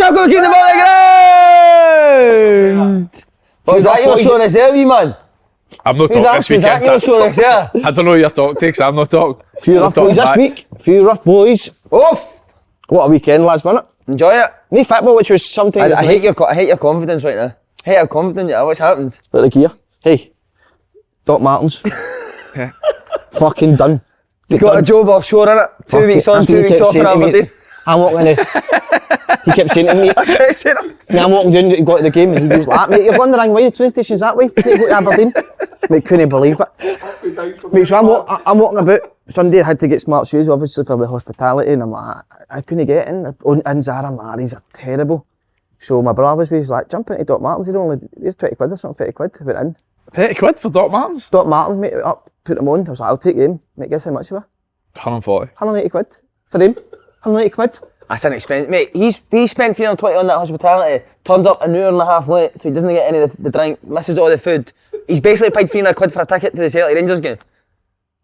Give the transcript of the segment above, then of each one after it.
Chuckle keep the ball on the ground! What was that you were showing us there, wee man? I'm not talking this weekend. You were showing us there? I don't know who you're talking to because I'm not talking. Few rough boys this week. Few rough boys. Oof! What a weekend, lads, wasn't it? Enjoy it. No football, which was sometimes I hate your confidence right now. I hate how confident you are. What's happened? Look like here. Hey, Doc Martens. Fucking done. He's got a job offshore, innit? 2 weeks on, 2 weeks off in Aberdeen. I'm walking in. He kept saying to me. I kept saying it. I'm walking down to go to the game and he goes like, mate, you're going the wrong way, the train station's that way. You go to Aberdeen. Mate, couldn't believe it. Mate, so I'm walking about. Sunday I had to get smart shoes, obviously, for the hospitality, and I'm like, I couldn't get in. And Zara Maris are terrible. So my brother was like, jump into Doc Martens, here's 20 quid or something, 30 quid. I went in. 30 quid for Doc Martens? Doc Martens, mate, up, put them on. I was like, I'll take them. Mate, guess how much they were? 140. 180 quid. For them. 180 quid. That's an expense. Mate, he spent 320 on that hospitality, turns up an hour and a half late, so he doesn't get any of the drink, misses all the food. He's basically paid 300 quid for a ticket to the Celtic Rangers game.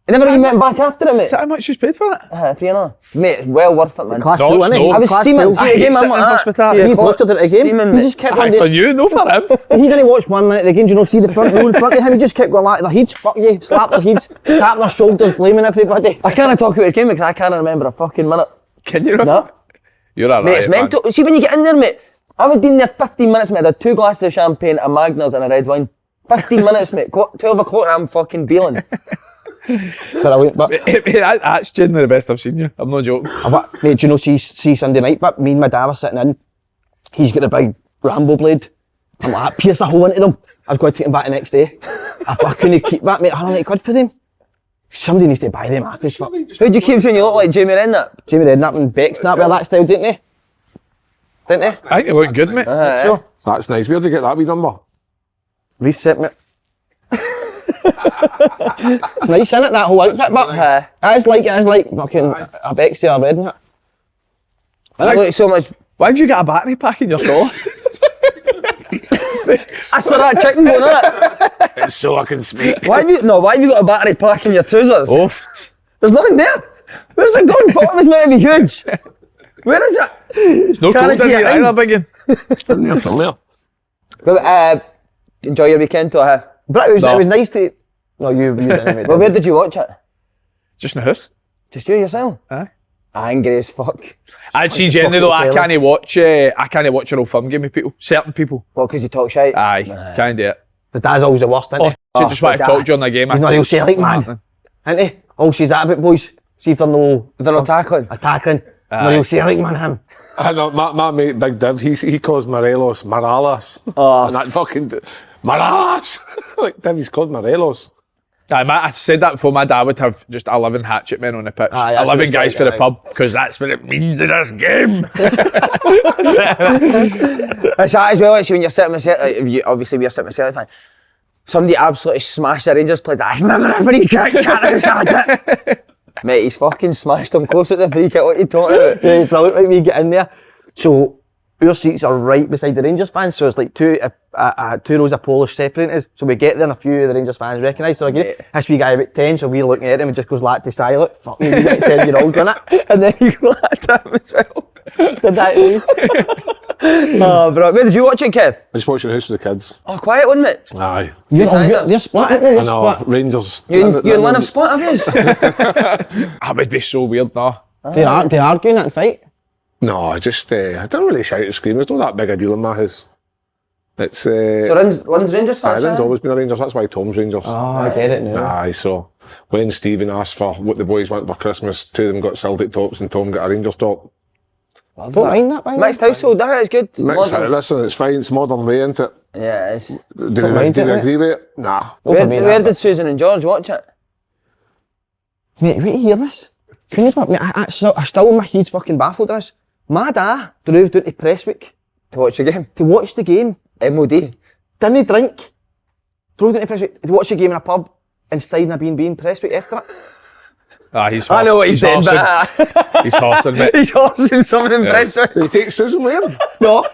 He never even met him back after it, mate. Is that how much he's paid for it? 300. Mate, it's well worth it, man. Class No, pool, it's innit? no. I was steaming. I hate I'm sitting in like, hospitality. He butchered it at the game. Steaming, He mate. just kept Aye, on for you, no for him. He didn't watch 1 minute of the game, you know, see the front row in front of him, he just kept going like their heads, fuck you, slap their heads, tap their shoulders, blaming everybody. I can't talk about his game because I can't remember a fucking minute. Can you? No. You're alright, Mate, it's mental. See, when you get in there, mate, I would be in there 15 minutes, mate. I had 2 glasses of champagne, a Magners and a red wine. 15 minutes, mate. 12 o'clock and I'm fucking bailing. That's genuinely the best I've seen you. I'm not joking. Mate, do you know, see Sunday night, but me and my dad were sitting in, he's got a big Rambo blade. I'm like, pierce a hole into them. I was going to take them back the next day. I couldn't keep that, mate, 180 quid for them. Somebody needs to buy them off his fuck. Who do you keep saying you look like? Jamie Redknapp? Jamie Redknapp and Beck snap with that style, didn't they? Didn't they? I think you look good, mate. Sure. That's nice. Where'd you get that wee number? Reset, mate. It's nice, isn't it, that whole outfit, but it's like fucking a Bexy or Red, isn't it? I look so much. Why have you got a battery pack in your collar? That's for that chicken bone, isn't it? It's so I can speak. Why have you got a battery pack in your trousers? Oofed. There's nothing there. Where's it going? Bottom is meant to be huge. Where is it? It's no Can't cold in see here it in. either, biggin. From there. Well, enjoy your weekend, too, huh? But it was No. nice to... No, you didn't, mate. Well, where did you watch it? Just in the house. Just you yourself? Aye. Angry as fuck. I'd see generally though, I can't watch an Old Firm game with people. Certain people. What, because you talk shite? Aye, can't do it. The dad's always the worst, isn't he? So just want to talk during the game. He's not a real Celtic man, isn't he? All she's that about, boys. See if they're no... They're not tackling. Attacking. Not a real Celtic man, him. I know, my mate, Big Div, he calls Morelos Morales. And that fucking... Morales! Like, Div, he's called Morelos. Aye, I said that before. My dad would have just 11 hatchet men on the pitch. Aye, that's 11 what it's guys like, for the aye. pub, because that's what it means in this game. It's that as well, actually, when you're sitting with Celtic, obviously we're sitting with Celtic fan, somebody absolutely smashed the Rangers players. That's never a free kick, can't have it. Mate, he's fucking smashed him close at the free kick. What are you talking about? Yeah, brilliant, right, we get in there. So, our seats are right beside the Rangers fans, so it's like two rows of Polish separating us. So we get there and a few of the Rangers fans recognise. So again, this wee guy about 10, so we're looking at him and just goes like to silent. Fuck me, you got 10-year-old, doesn't it? And then you go like that as well. Did that to me? Oh, bro. Where did you watch it, Kev? I just watching the house with the kids. Oh, quiet, wasn't it? Aye. You're Tigers. split, aren't you? I know, Rangers. You and Lynn have split, have you? That would be so weird, no. They arguing that and fight. No, I don't really shout and scream. There's not that big a deal in my house. It's, So Lynn's Rangers fans? Lynn's always been a Rangers, that's why Tom's Rangers. Oh, I get it now. Aye, so when Stephen asked for what the boys want for Christmas, 2 of them got Celtic tops and Tom got a Rangers top. Don't mind that, mind Mixed that. household, that is good. Mixed, Modern. listen, it's fine, it's modern way, isn't it? Yeah, it is. Do mind you it, mate. agree with it? Nah. Not for me, Where that, did Susan and George watch it? Mate, wait to hear this. Can you mate, I still my head's fucking baffled at this. My dad drove down to Prestwick To watch the game? to watch the game. MOD. Didn't drink. Drove down to Prestwick to watch the game in a pub and stayed in a B&B in Prestwick after it. Ah, he's I know what he's doing, horsing. but He's horsing, mate. he's horsing someone in Yes. Prestwick. Did he take Susan with him? No.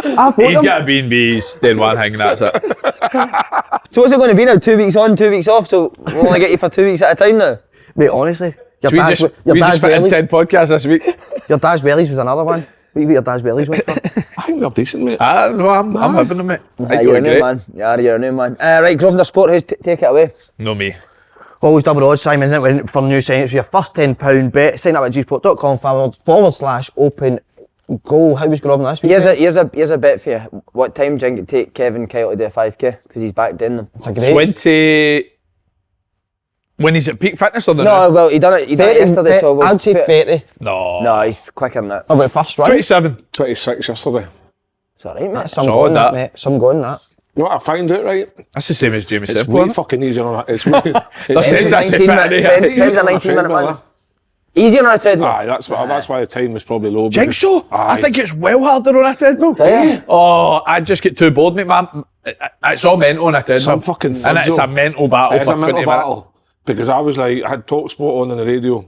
I He's got a B&B, he's doing one hanging, that's it. So what's it going to be now? 2 weeks on, 2 weeks off, so we'll only get you for 2 weeks at a time now? Mate, honestly, your We dad's just fit in 10 podcasts this week. Your dad's wellies was another one. What you got your dad's wellies on for? I think they're decent, mate. No, I'm having them, mate. I think You're a you're new great. man. You're a new man. Right, Grosvenor Sport House, take it away. No me. Always double odds, Simon, isn't it? For new signings, for your first £10 bet, sign up at gsport.com/open goal. How was Grosvenor this week? Here's a bet for you. What time do you think it take Kevin Kyle to do a 5k? Because he's back doing them. It's a great. 20. When he's at peak fitness or the No, well, he done it yesterday, so we'll I'd say put- 30. No. he's quicker than that. How about first run? 27. 26 yesterday. It's alright, mate. Some Solid, going that, that. mate. Some going that. You know what I found out, right? That's the same as Jamie It's Semple. way fucking easier on a... It's way... That it's sounds actually 19 fair, minutes. yeah. Sounds a 19-minute man. Easier on a treadmill. Aye, that's why the time was probably low. Do you think so? I Aye. think it's well harder on a treadmill. Yeah. Oh, I'd just get too bored, mate, man. It's all mental on a treadmill. Some fucking And it's a thuds, mental battle It's for a 20 mental minutes. battle. Because I was like, I had TalkSport on the radio,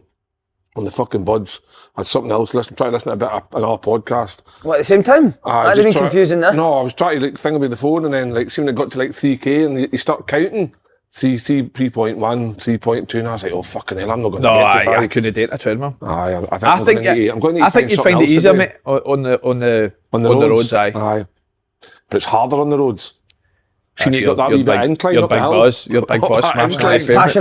on the fucking buds. I had something else, try to listen to a bit of another podcast. What, at the same time? That'd have been confusing, that. No, I was trying to like thing with the phone and then like see when it got to like 3k and you start counting 3.1, 3.2 and I was like, oh fucking hell, I'm not going to No, get to I 5. couldn't date a treadmill. Aye, I I think I'm going to I think you'd find it easier, mate, on the roads, aye. Aye. But it's harder on the roads. See, you got that wee bit of incline Your up the big hill. buzz, your big buzz That smashing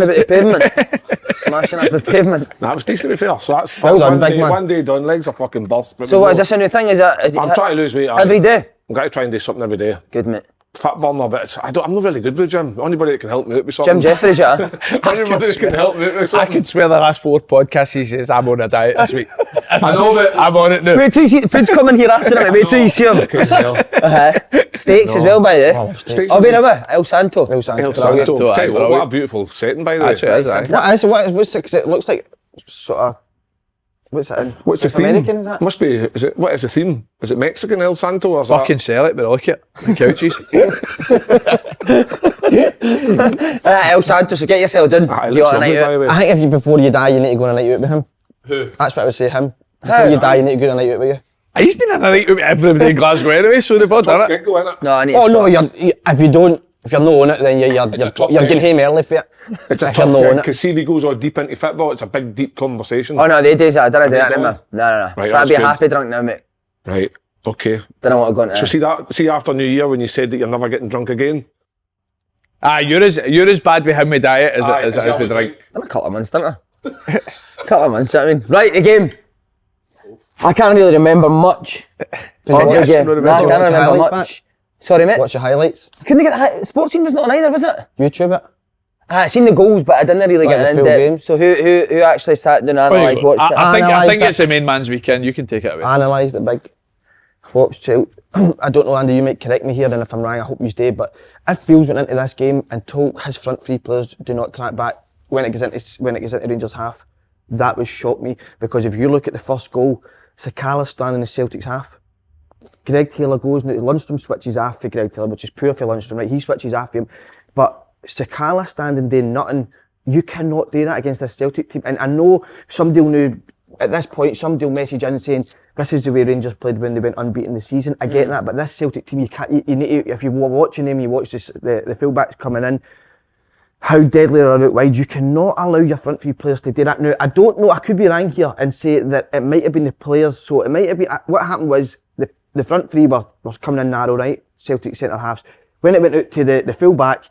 incline. the pavement. Smashing about the pavement. Smashing up the pavement. That was decent to be fair. So that's Well done, one big day, man. one day done, legs are fucking burst. But So we what, go. is this a new thing? Is it I'm trying to lose weight. aye. every day? I'm going to try and do something every day. Good, mate. Fat burner, but I'm not really good with the gym. Anybody that can help me out with something. Jim Jeffries, yeah. Anybody that can help me out with I something. could swear the last 4 podcasts he says I'm on a diet this week. I know, but I'm on it now. Wait till you see the food's coming here after it. Wait till you see him. Steaks as well, by the way. Oh, steaks. Oh, wait a minute. El Santo. El Santo. El Brilliant. Santo. Aye, Tell you what brilliant. a beautiful setting, by the way. That's it, is, aye. What's it? 'Cause it looks like sort of. What's it in? What's the South theme? American, is that? Must be. What is the theme? Is it Mexican El Santo or is that- Fucking sell it, but look at the couches. El Santo, so get yourself done. Aye, it You looks got a lovely, night by the out. way. I think if you before you die, you need to go on a night out with him. Who? That's what I would say. Him. Before you die, you need to go on a night out with you. He's been in a night with everybody in Glasgow anyway, so they've all done it. Get going, innit? No, I need Oh to no, stop. if you're not on it, then you're a tough getting gig. home early for it. It's a If you're tough not on gig, it. because see if he goes all deep into football, it's a big, deep conversation. Oh no, they days I didn't do that you anymore. No. Right, Try to that's be a good. happy drunk now, mate. Right, okay. Didn't want to go into So see after New Year when you said that you're never getting drunk again? Aye, you're as bad with him with diet as it is with drink. Done a couple of months, didn't I? Couple of months, you know what I mean? Right, the game. I can't really remember much. you of the watch- game. did you No, I can't watch the remember highlights much. Sorry, mate. What's your highlights? Couldn't get the sports team was not on either, was it? YouTube it. I seen the goals, but I didn't really Like get the in full depth. game? So who actually sat down and analysed, watched it? I think Analysed it's the main man's weekend. You can take it away. Analysed it big. Flops, Chelsea. I don't know, Andy, you might correct me here, and if I'm wrong, I hope you stay, but if Beale's went into this game and told his front three players do not track back when it gets into Rangers half, that would shock me, because if you look at the first goal, Sakala's standing in the Celtic's half. Greg Taylor goes, now Lundstrom switches off for Greg Taylor, which is poor for Lundstrom, right? He switches off for him, but Sakala standing doing nothing, you cannot do that against this Celtic team. And I know somebody will know, at this point, somebody will message in saying, this is the way Rangers played when they went unbeaten this season. I get that, but this Celtic team, you need to, if you were watching them, you watch the fullbacks coming in, how deadly they are out wide. You cannot allow your front three players to do that. Now, I don't know, I could be wrong here and say that it might have been the players, so it might have been, what happened was the front three were coming in narrow, right? Celtic centre halves. When it went out to the fullback,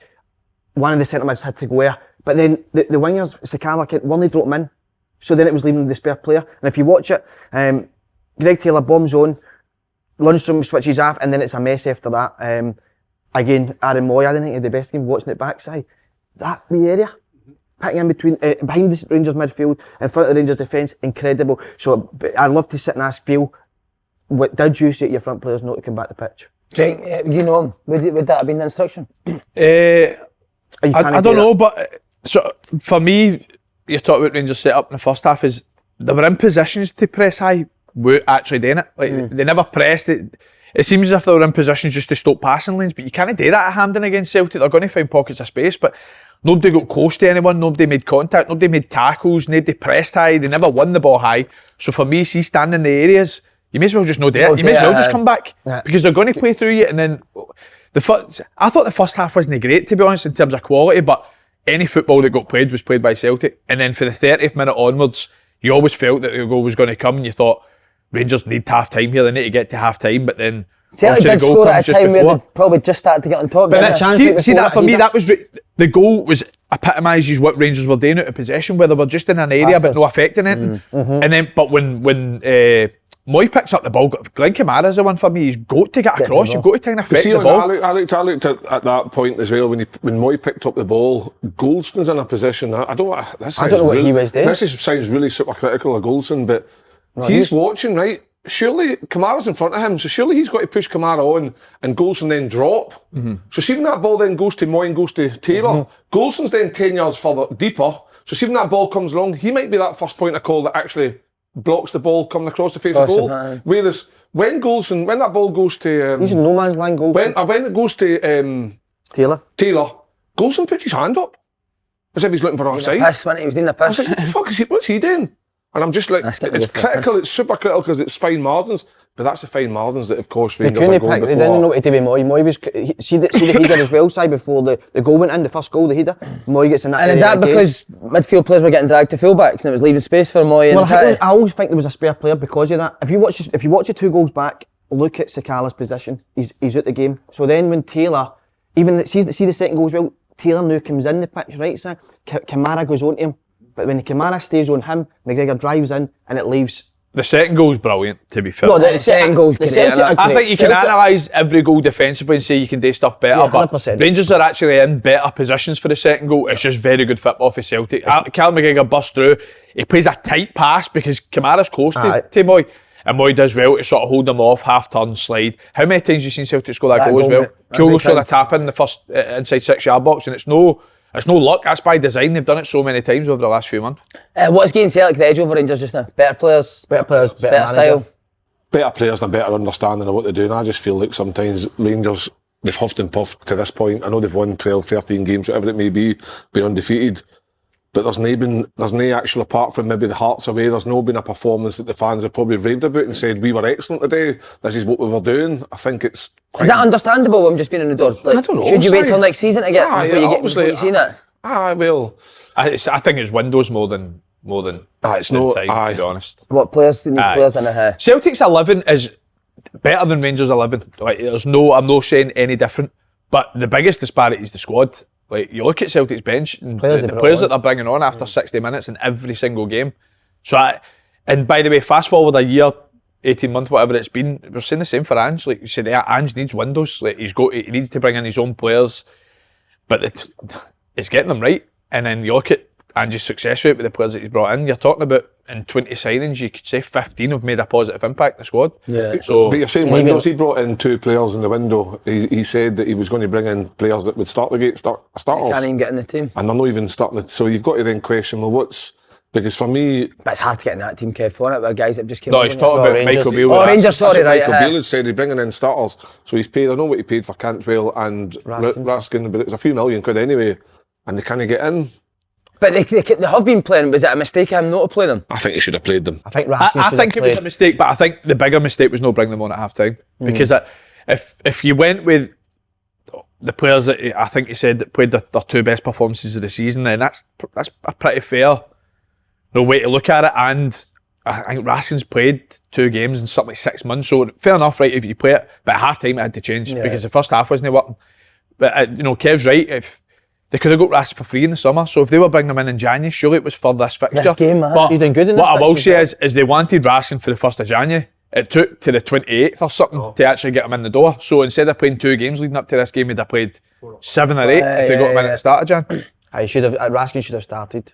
one of the centre mids had to go there, but then the wingers, Sakala, weren't dropped him in. So then it was leaving the spare player. And if you watch it, Greg Taylor bombs on, Lundstrom switches off, and then it's a mess after that. Again, Aaron Moy, I didn't think he had the best game watching it backside. That wee area, picking in between, behind the Rangers midfield, in front of the Rangers defence, incredible. So I'd love to sit and ask Beale, what did you say to your front players not to come back to pitch? You know him. Would that have been the instruction? I don't know, but so for me, you're talking about Rangers set up in the first half is they were in positions to press high without actually doing it. Like they never pressed it. It seems as if they were in positions just to stop passing lanes, but you can't do that at Hampden against Celtic. They're going to find pockets of space, but nobody got close to anyone, nobody made contact, nobody made tackles, nobody pressed high, they never won the ball high. So for me, see standing in the areas, you may as well just not do it. You may as well just come back because they're going to play through you. And then I thought the first half wasn't great, to be honest, in terms of quality, but any football that got played was played by Celtic. And then for the 30th minute onwards, you always felt that the goal was going to come and you thought, Rangers need half time here. They need to get to half time, but then Celtic did score at a time where they probably just started to get on top. But see that for me, that was the goal was epitomises what Rangers were doing out of possession, where they were just in an area but no affecting it. And then, but when Moy picks up the ball, Glenn Kamara's the one for me. He's got to get across. You've got to try and affect the ball. I looked at that point as well when Moy picked up the ball. Goldston's in a position. I don't know what he was doing. This sounds really super critical of Goldston, but he's watching, right? Surely Kamara's in front of him, so surely he's got to push Kamara on and Goldston then drop. So see when that ball then goes to Moy and goes to Taylor, Goldston's then 10 yards further deeper. So see when that ball comes along, he might be that first point of call that actually blocks the ball coming across the face of the goal. Whereas when that ball goes to he's in no man's land, Goldston. When it goes to Taylor, Goldston puts his hand up as if he's looking for offside. He was in the piss. I was like, fuck is he? What's he doing? And I'm just like, it's critical, it's super critical because it's fine margins, but that's the fine margins that have cost Rangers a goal before. They didn't know what to do with Moy. Moy was, see the header as well, Si, before the goal went in, the first goal, the header. Moy gets in that. And is that because midfield players were getting dragged to fullbacks and it was leaving space for Moy? Well, I always think there was a spare player because of that. If you watch the 2 goals back, look at Sakala's position. He's out the game. So then when Taylor, even see the second goal as well, Taylor now comes in the pitch, right, Si? Kamara goes on to him. But when the Kamara stays on him, McGregor drives in and it leaves. The second goal's brilliant, to be fair. No, the second goal's great. I think you can analyse every goal defensively and say you can do stuff better, but 100%. Rangers are actually in better positions for the second goal. It's just very good football for Celtic. Callum McGregor busts through. He plays a tight pass because Kamara's close to Moy. And Moy does well to sort of hold them off, half-turn, slide. How many times have you seen Celtic score that goal as well? Kyogo scored a tap in the first inside 6-yard box, and it's no luck, that's by design. They've done it so many times over the last few months. What's getting Celtic the edge over Rangers just now? Better players, better style. Better players and a better understanding of what they're doing. I just feel like sometimes Rangers, they've huffed and puffed to this point. I know they've won 12, 13 games, whatever it may be, been undefeated. But there's no actual, apart from maybe the Hearts away, there's no been a performance that the fans have probably raved about and said, we were excellent today, this is what we were doing. I think it's quite... Is that understandable? I'm just being in the door. I don't know. Should you wait till next season to get before you seen it? I will. I think it's windows more than it's not time, to be honest. What players need players in it? Celtic's 11 is better than Rangers 11. Like, I'm not saying any different. But the biggest disparity is the squad. Like, you look at Celtic's bench and the players that they're bringing on after 60 minutes in every single game. And by the way, fast forward a year, 18 months, whatever it's been, we're saying the same for Ange. Like you said, Ange needs windows. Like he needs to bring in his own players, but it's getting them right. And then you look at Ange's success rate with the players that he's brought in. You're talking about in 20 signings, you could say 15 have made a positive impact in the squad. Yeah. So, but you're saying windows. He brought in 2 players in the window. He said that he was going to bring in players that would start the game, starters. Can't even get in the team. And they're not even starting. So you've got to then question, well, because for me... But it's hard to get in that team, Kev, for it, with guys that just came No, he's talking about Rangers. Michael Beale. Oh, Rangers, sorry, right. Michael Beale had said he's bringing in starters. So he's paid, I know what he paid for Cantwell and Raskin, but it's a few million quid anyway. And they can't get in. But they have been playing. Was it a mistake of him not to play them? I think he should have played them. I think Raskin I think it was a mistake, but I think the bigger mistake was not bringing them on at half time. Because if you went with the players that I think he said that played their 2 best performances of the season, then that's a pretty fair way to look at it. And I think Raskin's played 2 games in something like 6 months, so fair enough, right, if you play it. But at half time it had to change because the first half wasn't working. But Kev's right, if they could have got Raskin for free in the summer, so if they were bringing him in January, surely it was for this fixture. This game, man. But You're doing good in what this I will fixture, say is they wanted Raskin for the 1st of January. It took to the 28th or something to actually get him in the door. So instead of playing 2 games leading up to this game, he'd have played 7 or 8 if they got him in at the start of Jan. Raskin should have started.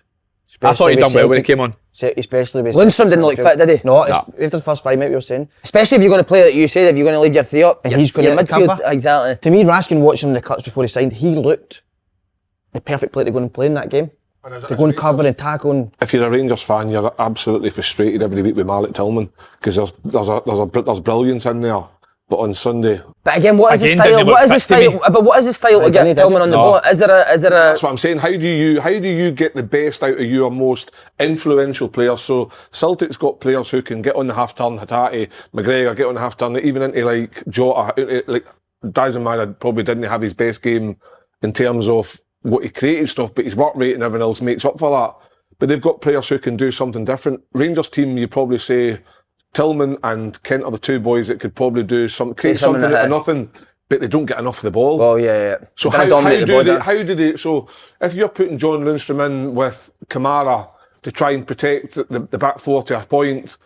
I thought he'd done well when he came on. Especially with Lundstrom didn't look fit, did he? No, after the first 5 minutes we were saying. Especially if you're going to play like you said, if you're going to leave your 3 up, And he's going to midfield, cover. exactly. To me, Raskin, watching the clips before he signed, he looked the perfect player to go and play in that game. To go and cover and tag on. If you're a Rangers fan, you're absolutely frustrated every week with Malik Tillman because there's brilliance in there. But on Sunday, But again, what is his style? What is his style? But what is his style to get Tillman on the ball? Is there a? That's what I'm saying. How do you get the best out of your most influential players? So Celtic's got players who can get on the half turn, Hatate, McGregor get on the half turn, even into like Jota. Like Dyson probably didn't have his best game in terms of what he created stuff, but his work rate and everything else makes up for that. But they've got players who can do something different. Rangers team, you probably say Tillman and Kent are the two boys that could probably do create something out of nothing, but they don't get enough of the ball. Oh yeah. So how do they? So if you're putting John Lundstrom in with Kamara to try and protect the back four to a point,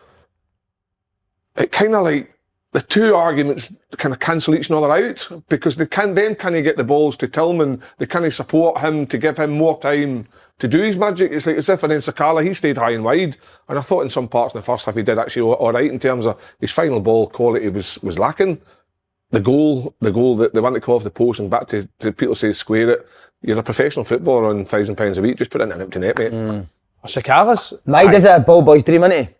it kind of like the two arguments kind of cancel each other out, because they can get the balls to Tillman, they can support him to give him more time to do his magic. It's like as if, and then Sakala, he stayed high and wide, and I thought in some parts in the first half he did actually all right in terms of his final ball quality was lacking. The goal that they want to come off the post and back to people say square it. You're a professional footballer on £1,000 a week, just put it in an empty net, mate. Sakala's Mike is a ball boy's dream, isn't he?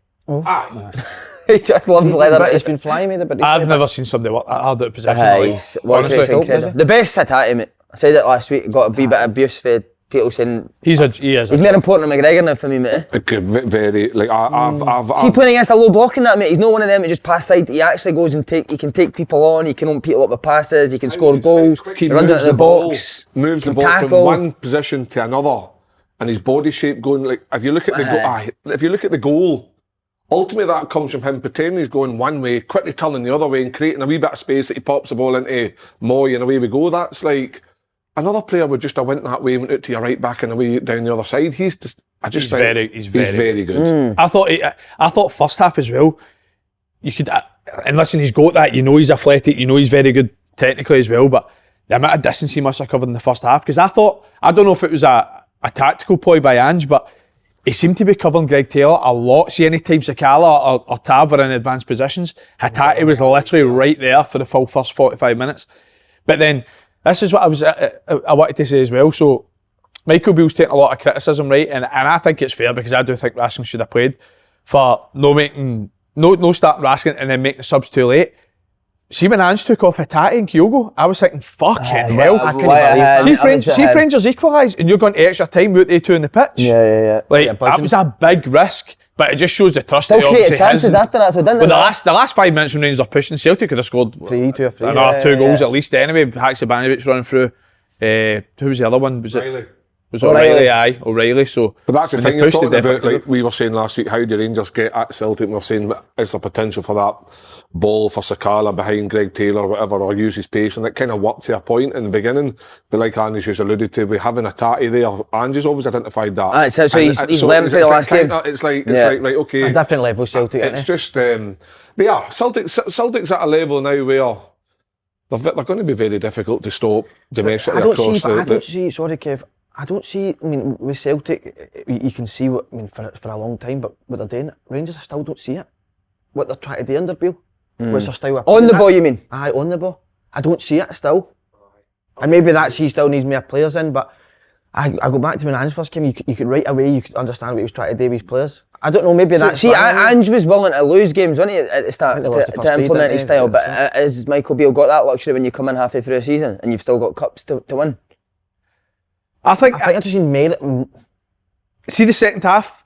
He just loves leather. He's been flying me, but I've never seen somebody work that hard out of possession. Honestly, the best Hatate, mate. I said it last week. Got a wee bit of abuse for people saying he is. He's more important than McGregor now for me, mate. Very like I've See, playing against a low blocking that, mate. He's not one of them that just pass side. He actually goes and he can take people on. He can open people up with passes. He can score goals. He runs into the box. Moves the ball from one position to another, and his body shape going like. If you look at the goal. Ultimately, that comes from him pretending he's going one way, quickly turning the other way and creating a wee bit of space that he pops the ball into Moy and away we go. That's like another player would just have went that way, went out to your right back and away down the other side. He's very good. I thought first half as well. You could, and listen, he's got that. You know he's athletic. You know he's very good technically as well. But the amount of distance he must have covered in the first half, because I don't know if it was a tactical ploy by Ange, but he seemed to be covering Greg Taylor a lot. See, any time Sakala or Tab were in advanced positions, Hatate was literally right there for the full first 45 minutes. But then, this is what I wanted to say as well. So, Michael Beale's taking a lot of criticism, right? And I think it's fair, because I do think Raskin should have played for no starting Raskin and then making the subs too late. See, when Ange took off Hatate and Kyogo, I was thinking, fucking hell. I couldn't believe See if Rangers equalise and you're going to extra time with the two on the pitch. Yeah. Like, that was a big risk, but it just shows the trust that he created obviously chances has. after that, so didn't the last 5 minutes when Rangers are pushing, Celtic could have scored two goals at least anyway. Haksabanovic running through. Who was the other one? Was Riley. It was O'Reilly. So, but that's the thing you're talking about. Like we were saying last week, how do Rangers get at Celtic? We were saying, is there potential for that ball for Sakala behind Greg Taylor or whatever, or use his pace? And it kind of worked to a point in the beginning. But like Andy's just alluded to, we having a Tatty there. Andy's always identified that. So he's learned for the last game. It's like right, okay. A different level Celtic. It's just they are Celtic's at a level now where they're going to be very difficult to stop domestically across the. I don't see. Sorry, Kev. I don't see, I mean, with Celtic, you can see what, I mean, for a long time, but what they're doing, Rangers, I still don't see it. What they're trying to do under Beale. What's their style of on the ball, you mean? Aye, on the ball. I don't see it still. And maybe that's, he still needs more players in, but I go back to when Ange first came, you could right away, you could understand what he was trying to do with his players. I don't know, maybe that's... See, Ange was willing to lose games, wasn't he, at the start, to implement his style, but has Michael Beale got that luxury when you come in halfway through a season and you've still got cups to win? I think I've just seen merit. See the second half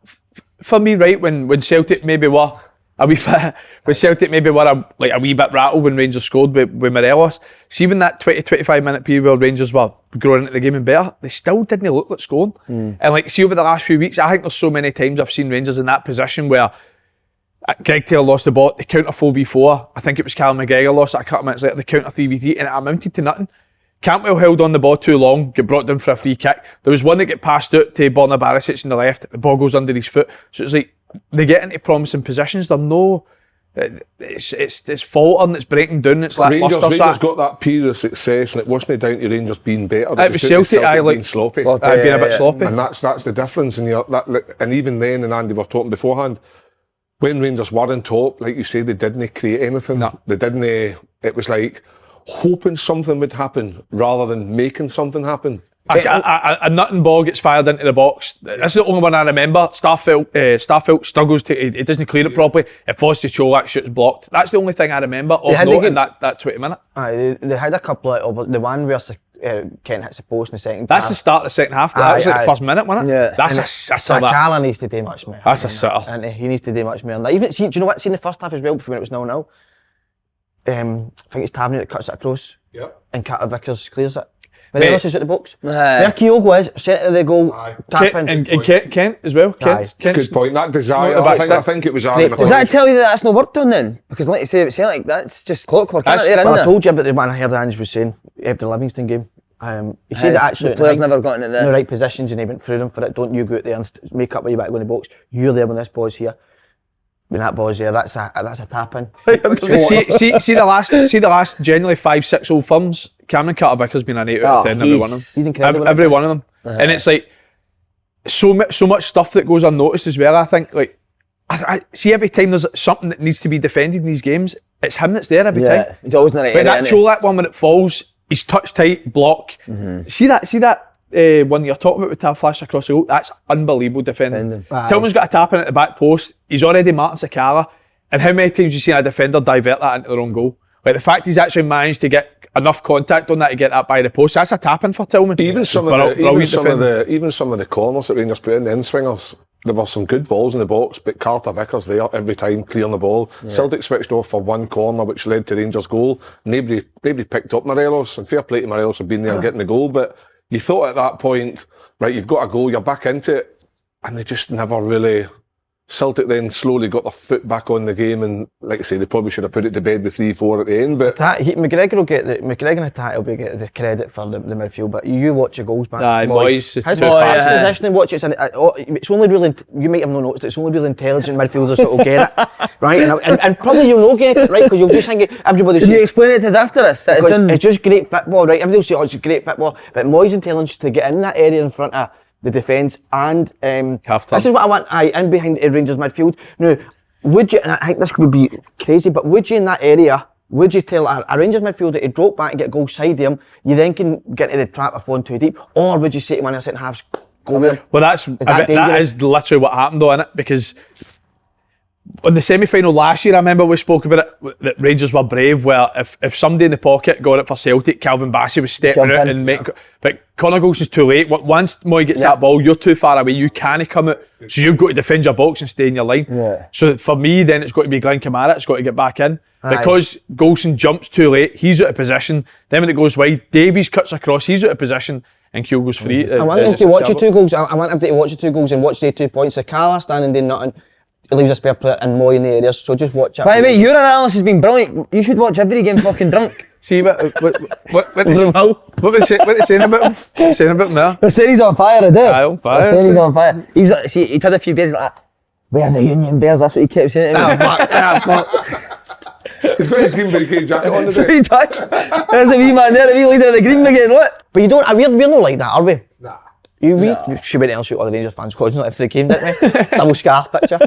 for me, right? When Celtic maybe were a wee bit, a wee bit rattled when Rangers scored with Morelos. See when that 20-25 minute period where Rangers were growing into the game and better, they still didn't look like scoring. And like, see over the last few weeks, I think there's so many times I've seen Rangers in that position where Greg Taylor lost the ball, they counter 4v4. I think it was Callum McGregor lost it a couple of minutes later, they counter 3v3, and it amounted to nothing. Cantwell held on the ball too long, got brought down for a free kick. There was one that got passed out to Borna Barisic on the left, the ball goes under his foot. So it's like, they get into promising positions, they're no... It's faltering, it's breaking down, it's like Rangers got that period of success and it wasn't down to Rangers being better. It was Celtic being sloppy. Being a bit sloppy. And that's the difference. And even then, and Andy were talking beforehand, when Rangers were on top, like you say, they didn't create anything. No. They didn't... It was like hoping something would happen rather than making something happen. A nutting ball gets fired into the box. This is the only one I remember. Starfelt struggles to, he doesn't clear it properly. It falls to Cholak, shoots blocked. That's the only thing I remember of note in that 20 minute. Aye, they had a couple of, the one where Kent hits the post in the second That's half. the start of the second half. That was like the first minute, wasn't it? Yeah. That's a sitter. Sakala needs to do much more. That's a sitter. And he needs to do much more. And even, see, do you know what? See in the first half as well, before when it was 0-0? I think it's Tavernier that cuts it across. Yep. And Carter Vickers clears it. Morelos is at the box. Aye. Where Kyogo is, centre of the goal, tapping. And Kent as well. Kent's Good point. That desire. Not the back I think it was Great. Does that tell you that that's not worked on then? Because like you say, it's like that's just clockwork. That's- They're in Well, I there. told you about the one I heard Ange was saying after the Livingston game. He said that actually the players never got in in the there. right positions and he went through them for it. Don't you go out there and make up where you back go in the box. You're there when this ball's here. When that ball's there, that's a tap in. see the last generally 5-6 old firms. Cameron Carter-Vicker's been an 8 out of 10 every one of them. He's incredible. Every one of them. And it's like so much stuff that goes unnoticed as well. I think like I see every time there's something that needs to be defended in these games, it's him that's there every time. He's always in the right But area, that innit? Cholak one when it falls, he's touch tight, block. See that one you're talking about with that flash across the goal, that's unbelievable defending. Tillman's got a tap in at the back post, he's already Martin Sakala, and how many times you see a defender divert that into their own goal? Like the fact he's actually managed to get enough contact on that to get that by the post, that's a tap in for Tillman. Even some of the corners that Rangers put in, the in-swingers, there were some good balls in the box, but Carter Vickers there every time clearing the ball. Celtic switched off for one corner, which led to Rangers' goal. Nobody picked up Morelos, and fair play to Morelos for being there and getting the goal, but you thought at that point, right, you've got a goal, you're back into it, and they just never really... Celtic then slowly got their foot back on the game, and like I say, they probably should have put it to bed with 3-4 at the end. But McGregor and Hatate will get the credit for the midfield, but you watch your goals back. Aye, Moyes. His position and watch it. It's only really, you might have not noticed, it's only really intelligent midfielders that will get it, right? And probably you'll not get it, right? Because you'll just think everybody. Can you explain it to us after this? It's just great football, right? Everybody will say, oh, it's great football, but Moyes' intelligence to get in that area in front of the defence and this is what I want in behind Rangers midfield. Now, would you, and I think this would be crazy, but would you in that area, would you tell a Rangers midfielder to drop back and get a goal side him, you then can get into the trap of falling too deep, or would you say to one of the centre halves, go with him? Well, that is literally what happened though, innit? Because on the semi-final last year, I remember we spoke about it, that Rangers were brave, where if somebody in the pocket got it for Celtic, Calvin Bassey was stepping out and making... But Connor Golson's too late. Once Moy gets that ball, you're too far away, you can't come out. So you've got to defend your box and stay in your line. Yeah. So for me, then it's got to be Glenn Kamara, it's got to get back in. Because Golson jumps too late, he's out of position. Then when it goes wide, Davies cuts across, he's out of position, and Kyogo goes free. I want him to watch the 2 goals. I want him to watch the 2 goals and watch the 2 points. The Carla standing doing nothing. He leaves a spare player and Moy in the areas, so just watch it. By the way, your analysis has been brilliant. You should watch every game fucking drunk. See what they saying about him? What they saying about him there? They're saying he's on fire, I do. Aye, on fire. They're saying he's on fire. He'd had a few beers like, where's the Union Bears? That's what he kept saying to me. he's got his Green Brigade jacket on So today. he does. There's a wee man there, the wee leader of the Green Brigade, look. But you don't, we're not like that, are we? Nah. You should be able to shoot all the Rangers fans' calls if they came, didn't we? Double scarf picture.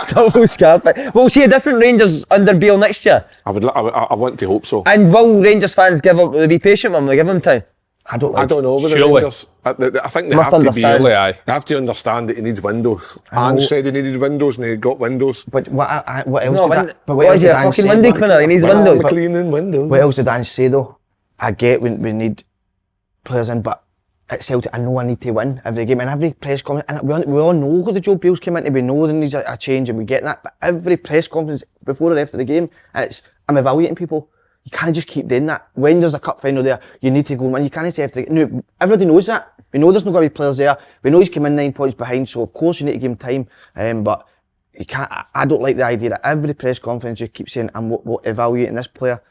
Double scarf. We'll see a different Rangers under Beale next year. I want to hope so. And will Rangers fans will they be patient with him? Will they give him time? I don't know with the Surely. Rangers. I think they Must have to be. understand. They have to understand that he needs windows. Ange said he needed windows, and he got windows. But what else No, did that? But what is he, a Ange fucking say? window cleaner? He needs windows. Cleaning windows. What else did Ange say though? I get when we need players in, but at Celtic, I know I need to win every game, and every press conference, and we all know what the Joe Beale's come into, we know there needs a change, and we get that, but every press conference before or after the game, I'm evaluating people. You can't just keep doing that. When there's a cup final there, you need to go and win. You can't say after the game. No, everybody knows that. We know there's not going to be players there. We know he's come in 9 points behind, so of course you need to give him time. But you can't. I don't like the idea that every press conference you keep saying, I'm evaluating this player.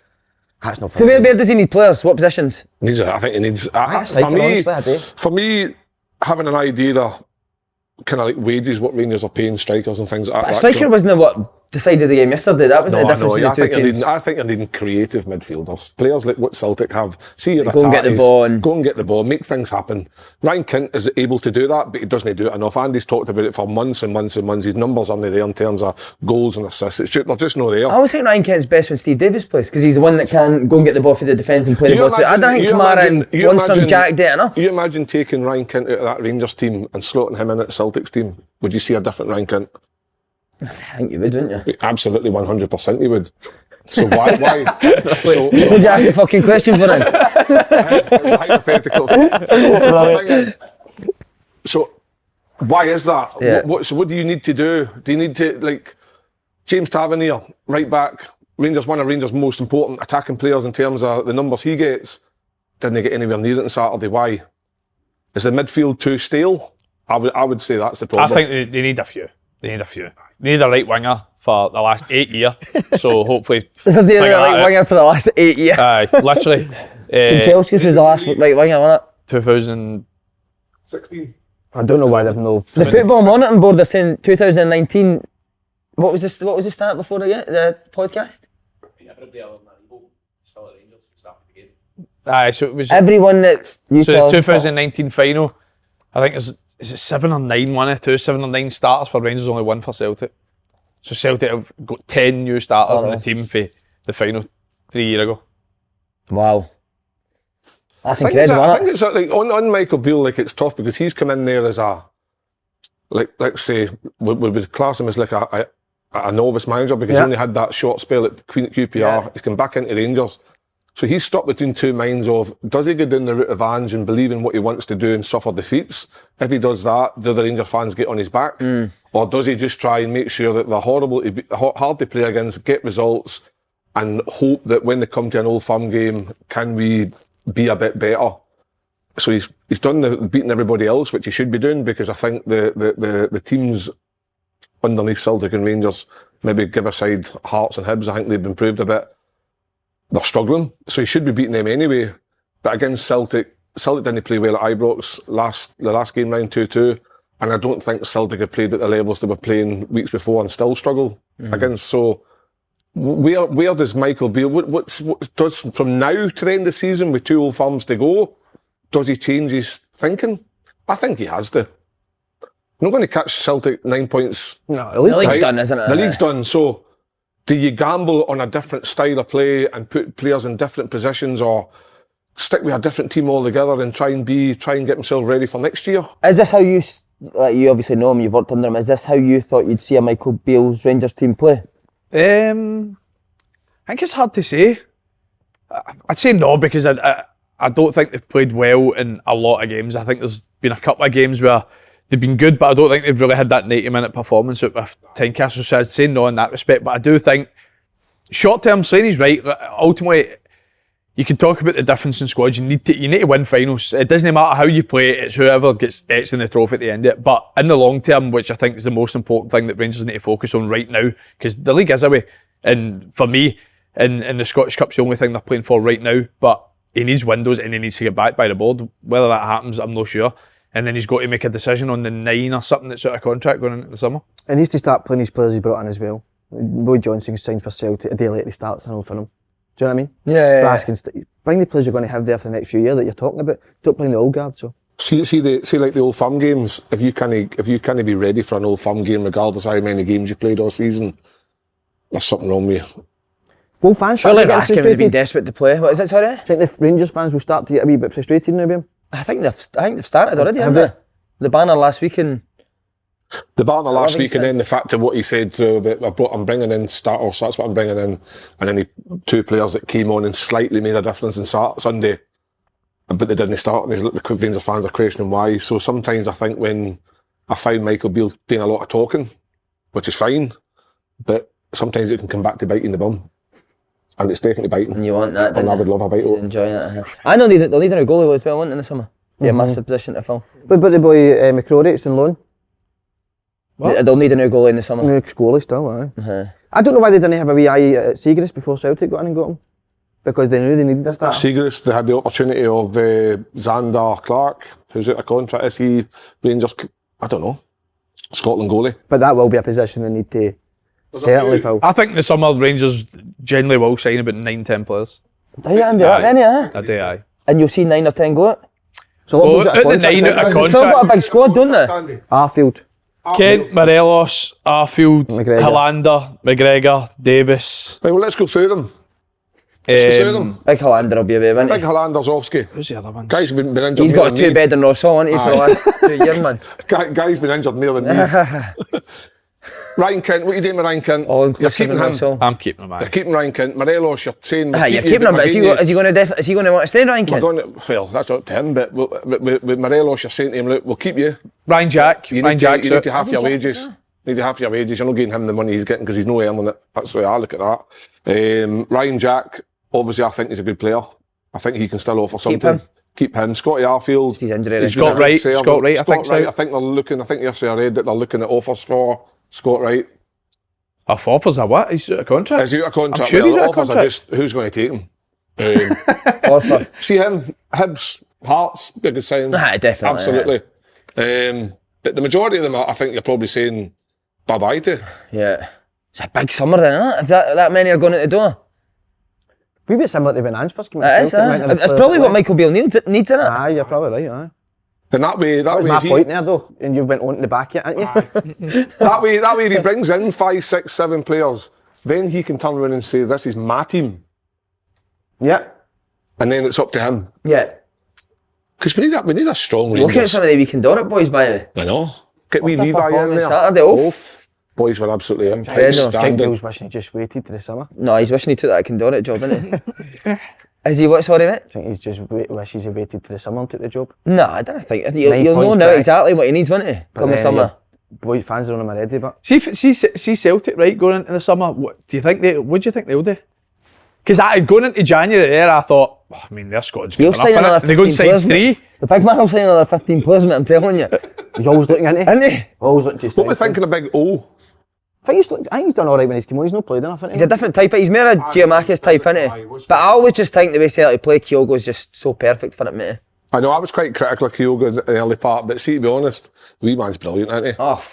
That's not fair. So where does he need players? What positions? I think he needs. Honestly, For me, having an idea of kind of like wages, what Rangers are paying strikers and things like that. A striker wasn't what decided the game yesterday. That was the difference between the two teams. I think you're needing creative midfielders. Players like what Celtic have. See your Go and get the ball. Go and get the ball, make things happen. Ryan Kent is able to do that, but he doesn't do it enough. Andy's talked about it for months and months and months. His numbers aren't there in terms of goals and assists. They're just not there. I always think Ryan Kent's best when Steve Davis plays, because he's the one that can go and get the ball for the defence and play the ball through. I don't think Kamara and Lundstrom Jack did enough. You imagine taking Ryan Kent out of that Rangers team and slotting him in at Celtic's team. Would you see a different Ryan Kent? I think you would, wouldn't you? Absolutely, 100% you would. So why? so Would you ask a fucking question for him? it was hypothetical. So why is that? Yeah. So what do you need to do? Do you need to, like, James Tavernier, right back, Rangers, one of Rangers' most important attacking players in terms of the numbers he gets. didn't get anywhere near it on Saturday. Why? Is the midfield too stale? I would say that's the problem. I think they need a few. They need a right winger for the last 8 years. So hopefully... They're the right winger for the last 8 years. Aye, literally. Chelsea's was the last right winger, wasn't it? 2016. I don't know why they've no... The Football Monitoring Board are saying 2019... What was the start before the podcast? Everybody other than that Evo still at Rangers started the game. Aye, so it was... Everyone that you So the 2019 final, I think is it 7 or 9, one of two, 7 or 9 starters for Rangers, only 1 for Celtic. So Celtic have got 10 new starters in the team for the final 3 years ago. Wow. That's I incredible, think it's like on Michael Beale, like it's tough because he's come in there as a, like, let's say, we would class him as like a novice manager because he only had that short spell at QPR. Yeah. He's come back into Rangers. So he's stuck between two minds of, does he go down the route of Ange and believe in what he wants to do and suffer defeats? If he does that, do the Rangers fans get on his back? Or does he just try and make sure that they're hard to play against, get results, and hope that when they come to an Old Firm game, can we be a bit better? So he's done beating everybody else, which he should be doing, because I think the teams underneath Celtic and Rangers, maybe give aside Hearts and Hibs, I think they've improved a bit. They're struggling, so he should be beating them anyway. But against Celtic didn't play well at Ibrox the last game round 2-2, and I don't think Celtic have played at the levels they were playing weeks before and still struggle against. So where does Michael Beale, what does from now to the end of the season with 2 Old Firms to go, does he change his thinking? I think he has to. I'm not going to catch Celtic 9 points. No, the league's done, isn't it? The league's done, so do you gamble on a different style of play and put players in different positions, or stick with a different team altogether and try and get himself ready for next year? Is this how you obviously know him, you've worked under him, is this how you thought you'd see a Michael Beale's Rangers team play? I think it's hard to say. I'd say no, because I don't think they've played well in a lot of games. I think there's been a couple of games where they've been good, but I don't think they've really had that 90-minute performance with Tynecastle, so I'd say no in that respect. But I do think, short-term, Slaney's right. Ultimately, you can talk about the difference in squads. You need to win finals. It doesn't matter how you play it, it's whoever gets X in the trophy at the end of it. But in the long term, which I think is the most important thing that Rangers need to focus on right now, because the league is away. And for me, in the Scottish Cup's the only thing they're playing for right now. But he needs windows and he needs to get back by the board. Whether that happens, I'm not sure. And then he's got to make a decision on the 9 or something that's out of contract going into the summer. He needs to start playing his players he brought in as well. Boyd Johnson signed for Celtic a day later, he starts an Old Firm. Do you know what I mean? Yeah. Bring the players you're going to have there for the next few years that you're talking about. Don't play in the old guard. So see like the Old Firm games. If you can't be ready for an Old Firm game, regardless of how many games you played all season, there's something wrong with you. Well, fans Surely start to get Raskin would have been frustrated. desperate to play. What is it, sorry? I think the Rangers fans will start to get a wee bit frustrated now with him. I think they've started already, Have haven't they? The banner last week and... The banner last week, and then the fact of what he said about I'm bringing in starters, so that's what I'm bringing in, and then 2 players that came on and slightly made a difference on Sunday, but they didn't start, and the Rangers fans are questioning why. So sometimes I think when I find Michael Beale doing a lot of talking, which is fine, but sometimes it can come back to bite you in the bum. And it's definitely biting. And you want that, and I would love a bite of it. Enjoy it. I know they'll need a new goalie as well, won't they, in the summer? Yeah, massive position to fill. But the boy McCrory, it's on loan. What? They'll need a new goalie in the summer. New goalie still, aye. I don't know why they didn't have a wee eye at Siegrist before Celtic got in and got him. Because they knew they needed a starter. Siegrist, they had the opportunity of Xander Clark, who's out of contract. Is he Rangers? I don't know. Scotland goalie. But that will be a position they need to certainly fill. I think the summer Rangers generally will sign about 9-10 players. Do you Andy, that many, A day, aye. And you'll see 9 or 10 go out? So what was Well, it? at the 9 out of They've still got a contract, big squad, don't they? Arfield. Kent, Morelos, Arfield, McGregor. Hollander, McGregor, Davis. Right, well, let's go through them. Let's go through them. Big Hollander will be away, won't Big he? Hollander's Who's the other ones? Guy's been injured. He's more got a than me. 2-bed in Ross Hall, hasn't he, for the last 2 years, man? Guy's been injured more than me. Ryan Kent, what are you doing with Ryan Kent? All You're inclusive keeping in him. Ross Hall. I'm keeping him, You're aye. keeping Ryan Kent. Morelos, you're saying we'll You're keep keeping him, but is he going to want to stay, Ryan We're Kent? going to, well, that's up to him, but with Morelos, you're saying to him, look, we'll keep you. Ryan Jack. You Ryan need Jack's to out. half your wages. You need to half your wages. You're not getting him the money he's getting because he's not earning it. That's the way I look at that. Ryan Jack, obviously, I think he's a good player. I think he can still offer something. Keep him. Scotty Arfield. He's injury. Scott Wright. Scott Wright. I think they're looking. I think yesterday I read that they're looking at offers for Scott Wright. Offers are what? He's out of contract. Is he out of contract? I'm sure he's out of offers contract. are just who's going to take him. Offer. See him, Hibs, Hearts, biggest sign. Definitely. Absolutely. But the majority of them, I think you're probably saying bye-bye to. Yeah. It's a big summer then, isn't it? If that many are going out the door. We bit similar to when Ange first came in. It is, it's probably what Michael Beale needs, isn't it? Aye, you're probably right, aye. And that way, That was my point there though, and you went on to the back yet, haven't you? that way, if he brings in 5, 6, 7 players, then he can turn around and say, "This is my team," Yeah. and then it's up to him. Yeah. Because we need a strong Look at Rangers. some of the weekend Dorrit boys, by the way. I know. Get wee the Levi in performance there. Saturday off. Boys were absolutely I think outstanding. Bill's wishing he just waited to the summer. No, he's wishing he took that Condorrit job, isn't he? Is he what, sorry mate? I think he's just wishes he waited to the summer and took the job. No, I don't think. You'll 9 know points now back. exactly what he needs, won't he? Come the then, summer. Boy, fans are on him already, but See Celtic, right, going into the summer, what do you think they'll do? Because going into January there, I thought, I mean, their squad's He'll good sign enough, another innit? They're going to 15 sign players. 3. The big man will sign another 15 players, mate, I'm telling you. he's always looking into it. Isn't he? Always looking to What we strengthen. thinking of Big O? I think he's done alright when he's come on, he's not played enough, He's a different type, he's more a Giamakis type, isn't he? But I always just think the way Celtic play, Kyogo's just so perfect for it, mate. I know I was quite critical of Kyogo in the early part, but see, to be honest, the wee man's brilliant, isn't he? Oh,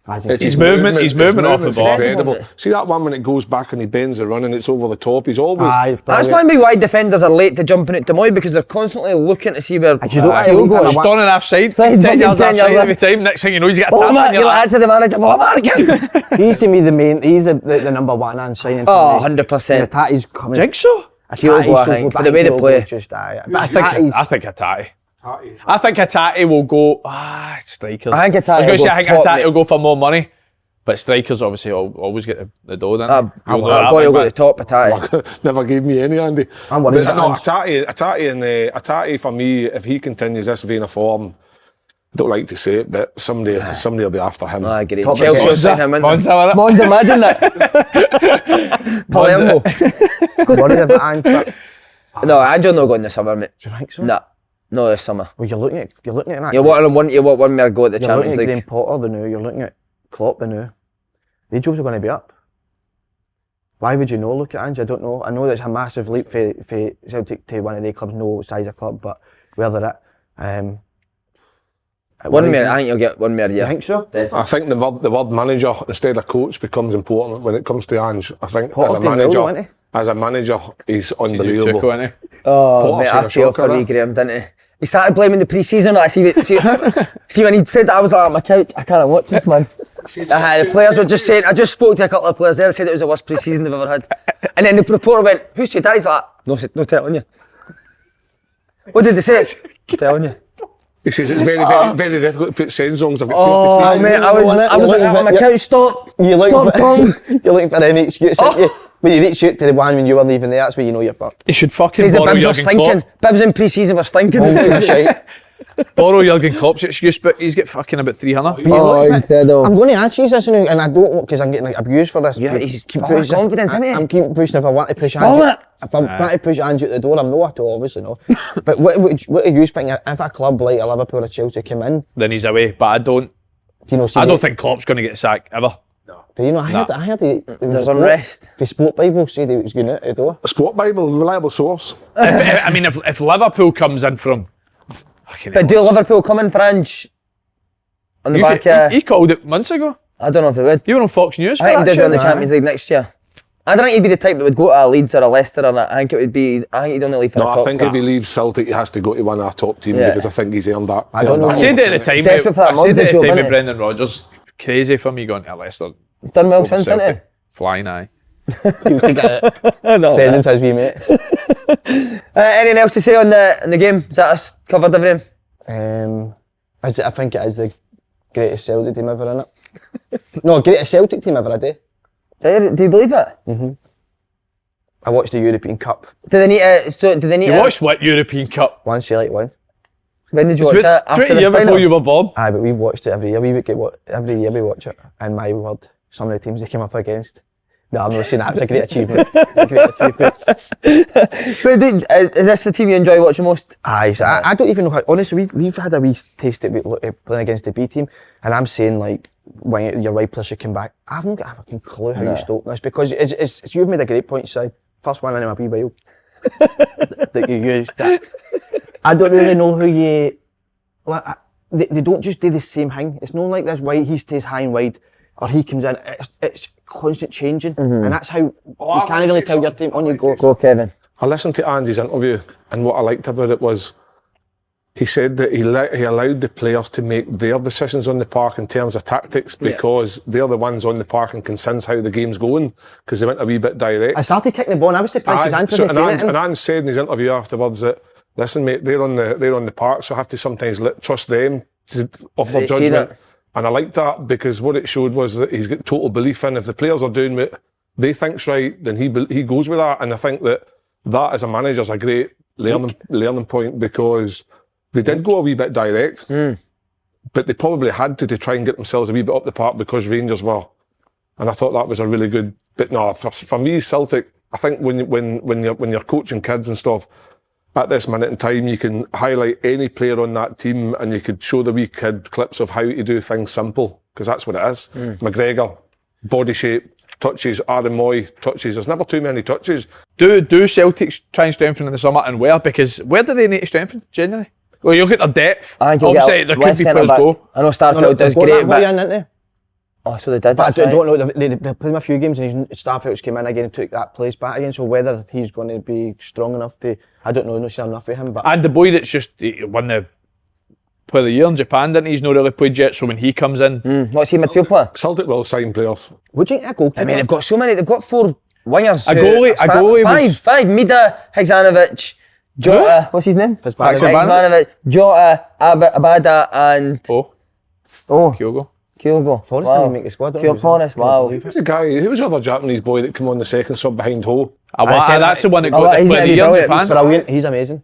It's His movement off the movement's ball. incredible. See that one when it goes back and he bends the run and it's over the top. He's always. that's maybe why defenders are late to jumping at Moy, because they're constantly looking to see where you don't have to leave Kyogo him is. a He's done an offside, Side, 10 yards fucking 10 offside yards every time. Next thing you know, he's got a Oh, tap man, and you're you're like like, to the manager, oh, Mark. He's to me he's the number one and signing. Oh, for me. 100%. Tati's coming. think so? Kyogo, I think, for the way they play. Just, But I think Hatate. I think Hatate will go, strikers. I think Hatate I was going to say, I will think go top, Hatate mate. will go for more money. But strikers obviously always get the dough, don't they? You'll know that, Boy will big go man. to the top, Attack. Never gave me any, Andy. I'm worried But no, about Atati for me, if he continues this vein of form, I don't like to say it, but somebody will be after him. I agree. Top Chelsea will Monza. sign him in. Monza, will it? Monza, imagine that. Palermo. I'm worried about Ange, but No, Andrew not going this summer, mate. do you think so? Nah, no this summer. Well, you're looking at that. You want one more go at the You're Champions looking at League. Graham Potter the new. You're looking at Klopp the new. The jobs are going to be up. Why would you not look at Ange? I don't know. I know that's a massive leap for Celtic to one of their clubs, no size of club, but where they're at. One more, I think you'll get one more You year. think so? Definitely. I think the word manager instead of coach becomes important when it comes to Ange. I think Potter's doing well, isn't he? as a manager, he's You unbelievable. took on it. Oh, Potter mate, seen I a feel shocker for you, there. Graham, didn't he? He started blaming the pre-season. Like, see when he said that, I was like on my couch, I can't watch this, man. The players were just saying, I just spoke to a couple of players there, said it was the worst pre-season they've ever had. And then the reporter went, who said that? He's like, no telling you. What did they say? Telling you. He says it's very difficult to put send songs. I've got 53. Oh, mate, I was like that on my couch, stop tongue. You're looking for any excuse, aren't you? When you reach out to the one when you weren't even there, that's when you know you're fucked. You should fucking Says the borrow Bibs were Jurgen stinking. Klopp. Bibs in pre-season were stinking. Borrow Jurgen Klopp's excuse, but he's got fucking about 300. I'm going to ask you this now, and I don't because I'm getting abused for this. Yeah, but he's keep full of pushing- confidence, isn't he? I'm keeping pushing if I want to push Full Ange. it. If I'm trying to push Ange out the door, I'm not at all, obviously no. But what do you think if a club like a Liverpool or Chelsea come in? Then he's away. But I don't think Klopp's going to get sacked ever. Do you know? I heard There's unrest. The Sport Bible said he was going out the door. A Sport Bible, reliable source. If Liverpool comes in from, But do Liverpool come in for Ange on the back? He called it months ago. I don't know if they would. You were on Fox News for I think that he'd do it in the shit. Champions League next year. I don't think he'd be the type that would go to a Leeds or a Leicester or that. I think he'd only leave for No, a I top think club. if he leaves Celtic, he has to go to one of our top teams Yeah. because I think he's earned that. I don't know. I said it at the time. Desperate for that I said Monza it at job, the time innit? with Brendan Rodgers. Crazy for me going to Leicester. He's done well over since, hasn't Celtic. Flying eye. He'll take it. Brendan's his wee mate. Anything else to say on the game? Is that us covered everything? I think it is the greatest Celtic team ever, innit? No, greatest Celtic team ever, I do. Do you believe it? I watched the European Cup Do they need to? You watched what European Cup? once, Celtic won. When did you It's watch about that? After 20 the years final? before you were born. Aye, but we've watched it every year. Every year we watch it, and my word, some of the teams they came up against. No, I'm not saying that. It's a great achievement. It's a great achievement. But is this the team you enjoy watching most? Aye, so I don't even know how. Honestly, we've had a wee taste at playing against the B team, and I'm saying like when your right player should come back. I've not got a fucking clue how you stop this because it's you've made a great point, Si. First one in my wee while that you used. I don't really know who you. Like, they don't just do the same thing. It's not like this wide. He stays high and wide, or he comes in. It's constant changing, and that's how you can't really tell your team on your go. Go, Kevin. I listened to Andy's interview, and what I liked about it was he said that he allowed the players to make their decisions on the park in terms of tactics because they're the ones on the park and can sense how the game's going because they went a wee bit direct. I started kicking the ball, and I was surprised because and Ange said in his interview afterwards that, listen, mate, they're on the park, so I have to sometimes trust them of their judgment. And I liked that because what it showed was that he's got total belief in if the players are doing what they think's right, then he goes with that. And I think that as a manager is a great learning point because they did go a wee bit direct, but they probably had to try and get themselves a wee bit up the park because Rangers were. And I thought that was a really good. But no, for me, Celtic, I think when you're coaching kids and stuff, at this minute in time, you can highlight any player on that team and you could show the wee kid clips of how to do things simple, because that's what it is. McGregor, body shape, touches, Aaron Moy, touches. There's never too many touches. Do Celtics try and strengthen in the summer, and where? Because where do they need to strengthen, generally? Well, you look at their depth. Obviously, there could be players go. I know Starfield does great, but... Oh, so they did. But I don't know. They played him a few games, and Starfield's came in again and took that place back again. So whether he's going to be strong enough to, I don't know. Not sure enough for him. But and the boy that's just won the Player of the Year in Japan, didn't he? He's not really played yet. So when he comes in, what's he, midfield player? Celtic will sign players. Would you think a goalkeeper? I mean, they've got so many. They've got 4 wingers. A goalie. Five. Mida, Hexanovic, Jota. What's his name? Hexanovic, Jota, Abada, and Kyogo. Forrest didn't make the squad. Forrest, wow. Who's the guy? Who was the other Japanese boy that came on the second sub behind Ho? That's the one that got the Player of the Year in Japan. Brilliant. He's amazing.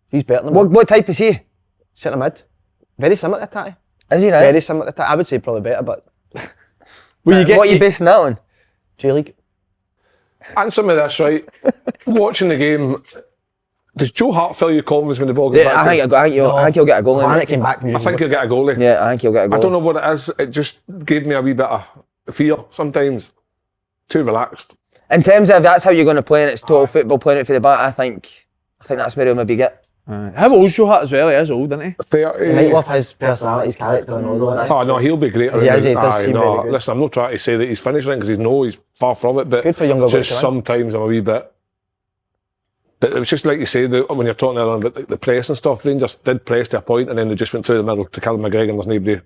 He's better than him. What type is he? Centre mid. Very similar to Tati. Is he right? Very similar to Tati. I would say probably better, but... What are you basing that on? J-League. Answer me this, right? Watching the game, does Joe Hart fill your confidence when the ball goes back to him? I think he'll get a goal in it. Came back from I think he'll get a goalie. Yeah, I think he'll get a goal. I don't know what it is. It just gave me a wee bit of fear sometimes. Too relaxed. In terms of that's how you're going to play and it's total football, playing it for the back, I think that's where he'll maybe get. How old's Joe Hart as well? He is old, isn't he? 30. He might love his personality, his character and all that. Oh no, he'll be great. He does seem very good. Listen, I'm not trying to say that he's finished because he's far from it. But good for younger just boys, sometimes I'm a wee bit. But it was just like you say when you're talking earlier about the press and stuff. Rangers did press to a point and then they just went through the middle to Callum McGregor and there's nobody.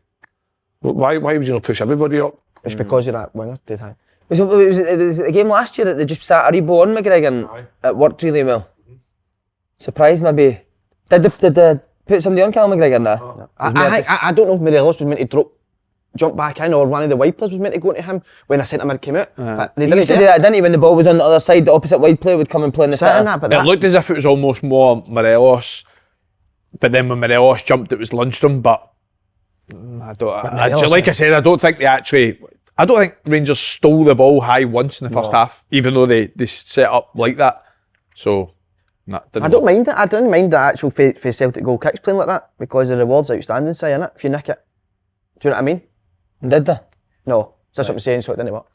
Why would you not push everybody up? It's because you're that winger, did I? It was the game last year that they just sat Aribo on McGregor and it worked really well. Surprised maybe. Did they put somebody on Callum McGregor now? No. I don't know if Morelos was meant to jump back in or one of the wide players was meant to go to him when a centre mid came out. But they used to do that, didn't he? When the ball was on the other side, the opposite wide player would come and play in the centre. It looked as if it was almost more Morelos, but then when Morelos jumped, it was Lundstrom. But like I said, I don't think Rangers stole the ball high once in the first half, even though they set up like that. So. I don't mind it. I don't mind the actual for Celtic goal kicks playing like that because the reward's outstanding, say, innit? If you nick it. Do you know what I mean? Did they? No. That's what I'm saying, so it didn't work.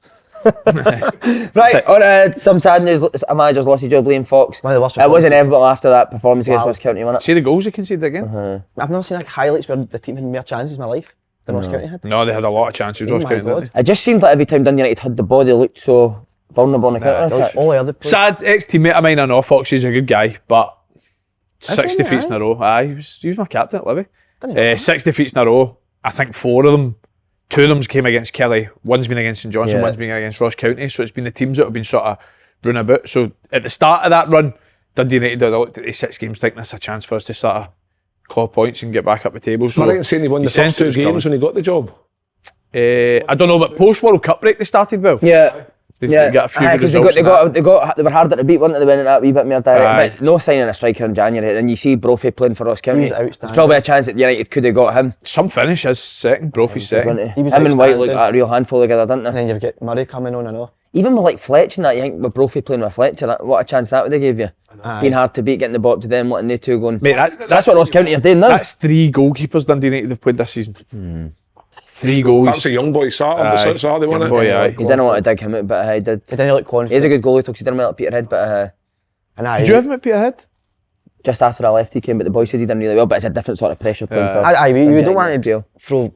Right, on some sad news, a manager's lost his job, Liam Fox. It was inevitable after that performance against Ross County, wasn't it? See the goals he conceded again? I've never seen highlights where the team had more chances in my life than Ross County had. No, they had a lot of chances, Ross County did. It just seemed like every time Dundee United had the ball, they looked so vulnerable on the counter-attack. All the other players. Sad ex-teammate of mine, I know Fox is a good guy, but 6 defeats in a row. He was my captain at Livy. 6 defeats in a row. I think 4 of them, 2 of them came against Kelly, one's been against St Johnstone, one's been against Ross County. So it's been the teams that have been sort of running about. So at the start of that run, Dundee United looked at these 6 games thinking this is a chance for us to sort of claw points and get back up the table. So I saying he won the first 2 games when he got the job. I don't know, but post World Cup break they started well. Yeah. They got a few good results. They were harder to beat, weren't they? They went in that wee bit more direct. But no signing a striker in January. Then you see Brophy playing for Ross County. There's probably a chance that United could have got him. Some finish is second, Brophy's second. Him and White looked like a real handful together, didn't they? And then you've got Murray coming on, I know. Even with like Fletch and that, you think with Brophy playing with Fletcher, what a chance that would have gave you. Being hard to beat, getting the ball up to them, letting they two go. Mate, that's what Ross County are doing now. That's 3 goalkeepers Dundee United have played this season. 3 goals. That was a young boy Saturday, wasn't it? Boy, aye. He didn't want to dig him out, but he did. He didn't look confident. He's a good goalie, because he didn't well at Peterhead, but Did you have him at Peterhead? just after I left he came, but the boy says he done really well, but it's a different sort of pressure playing for. We don't want to throw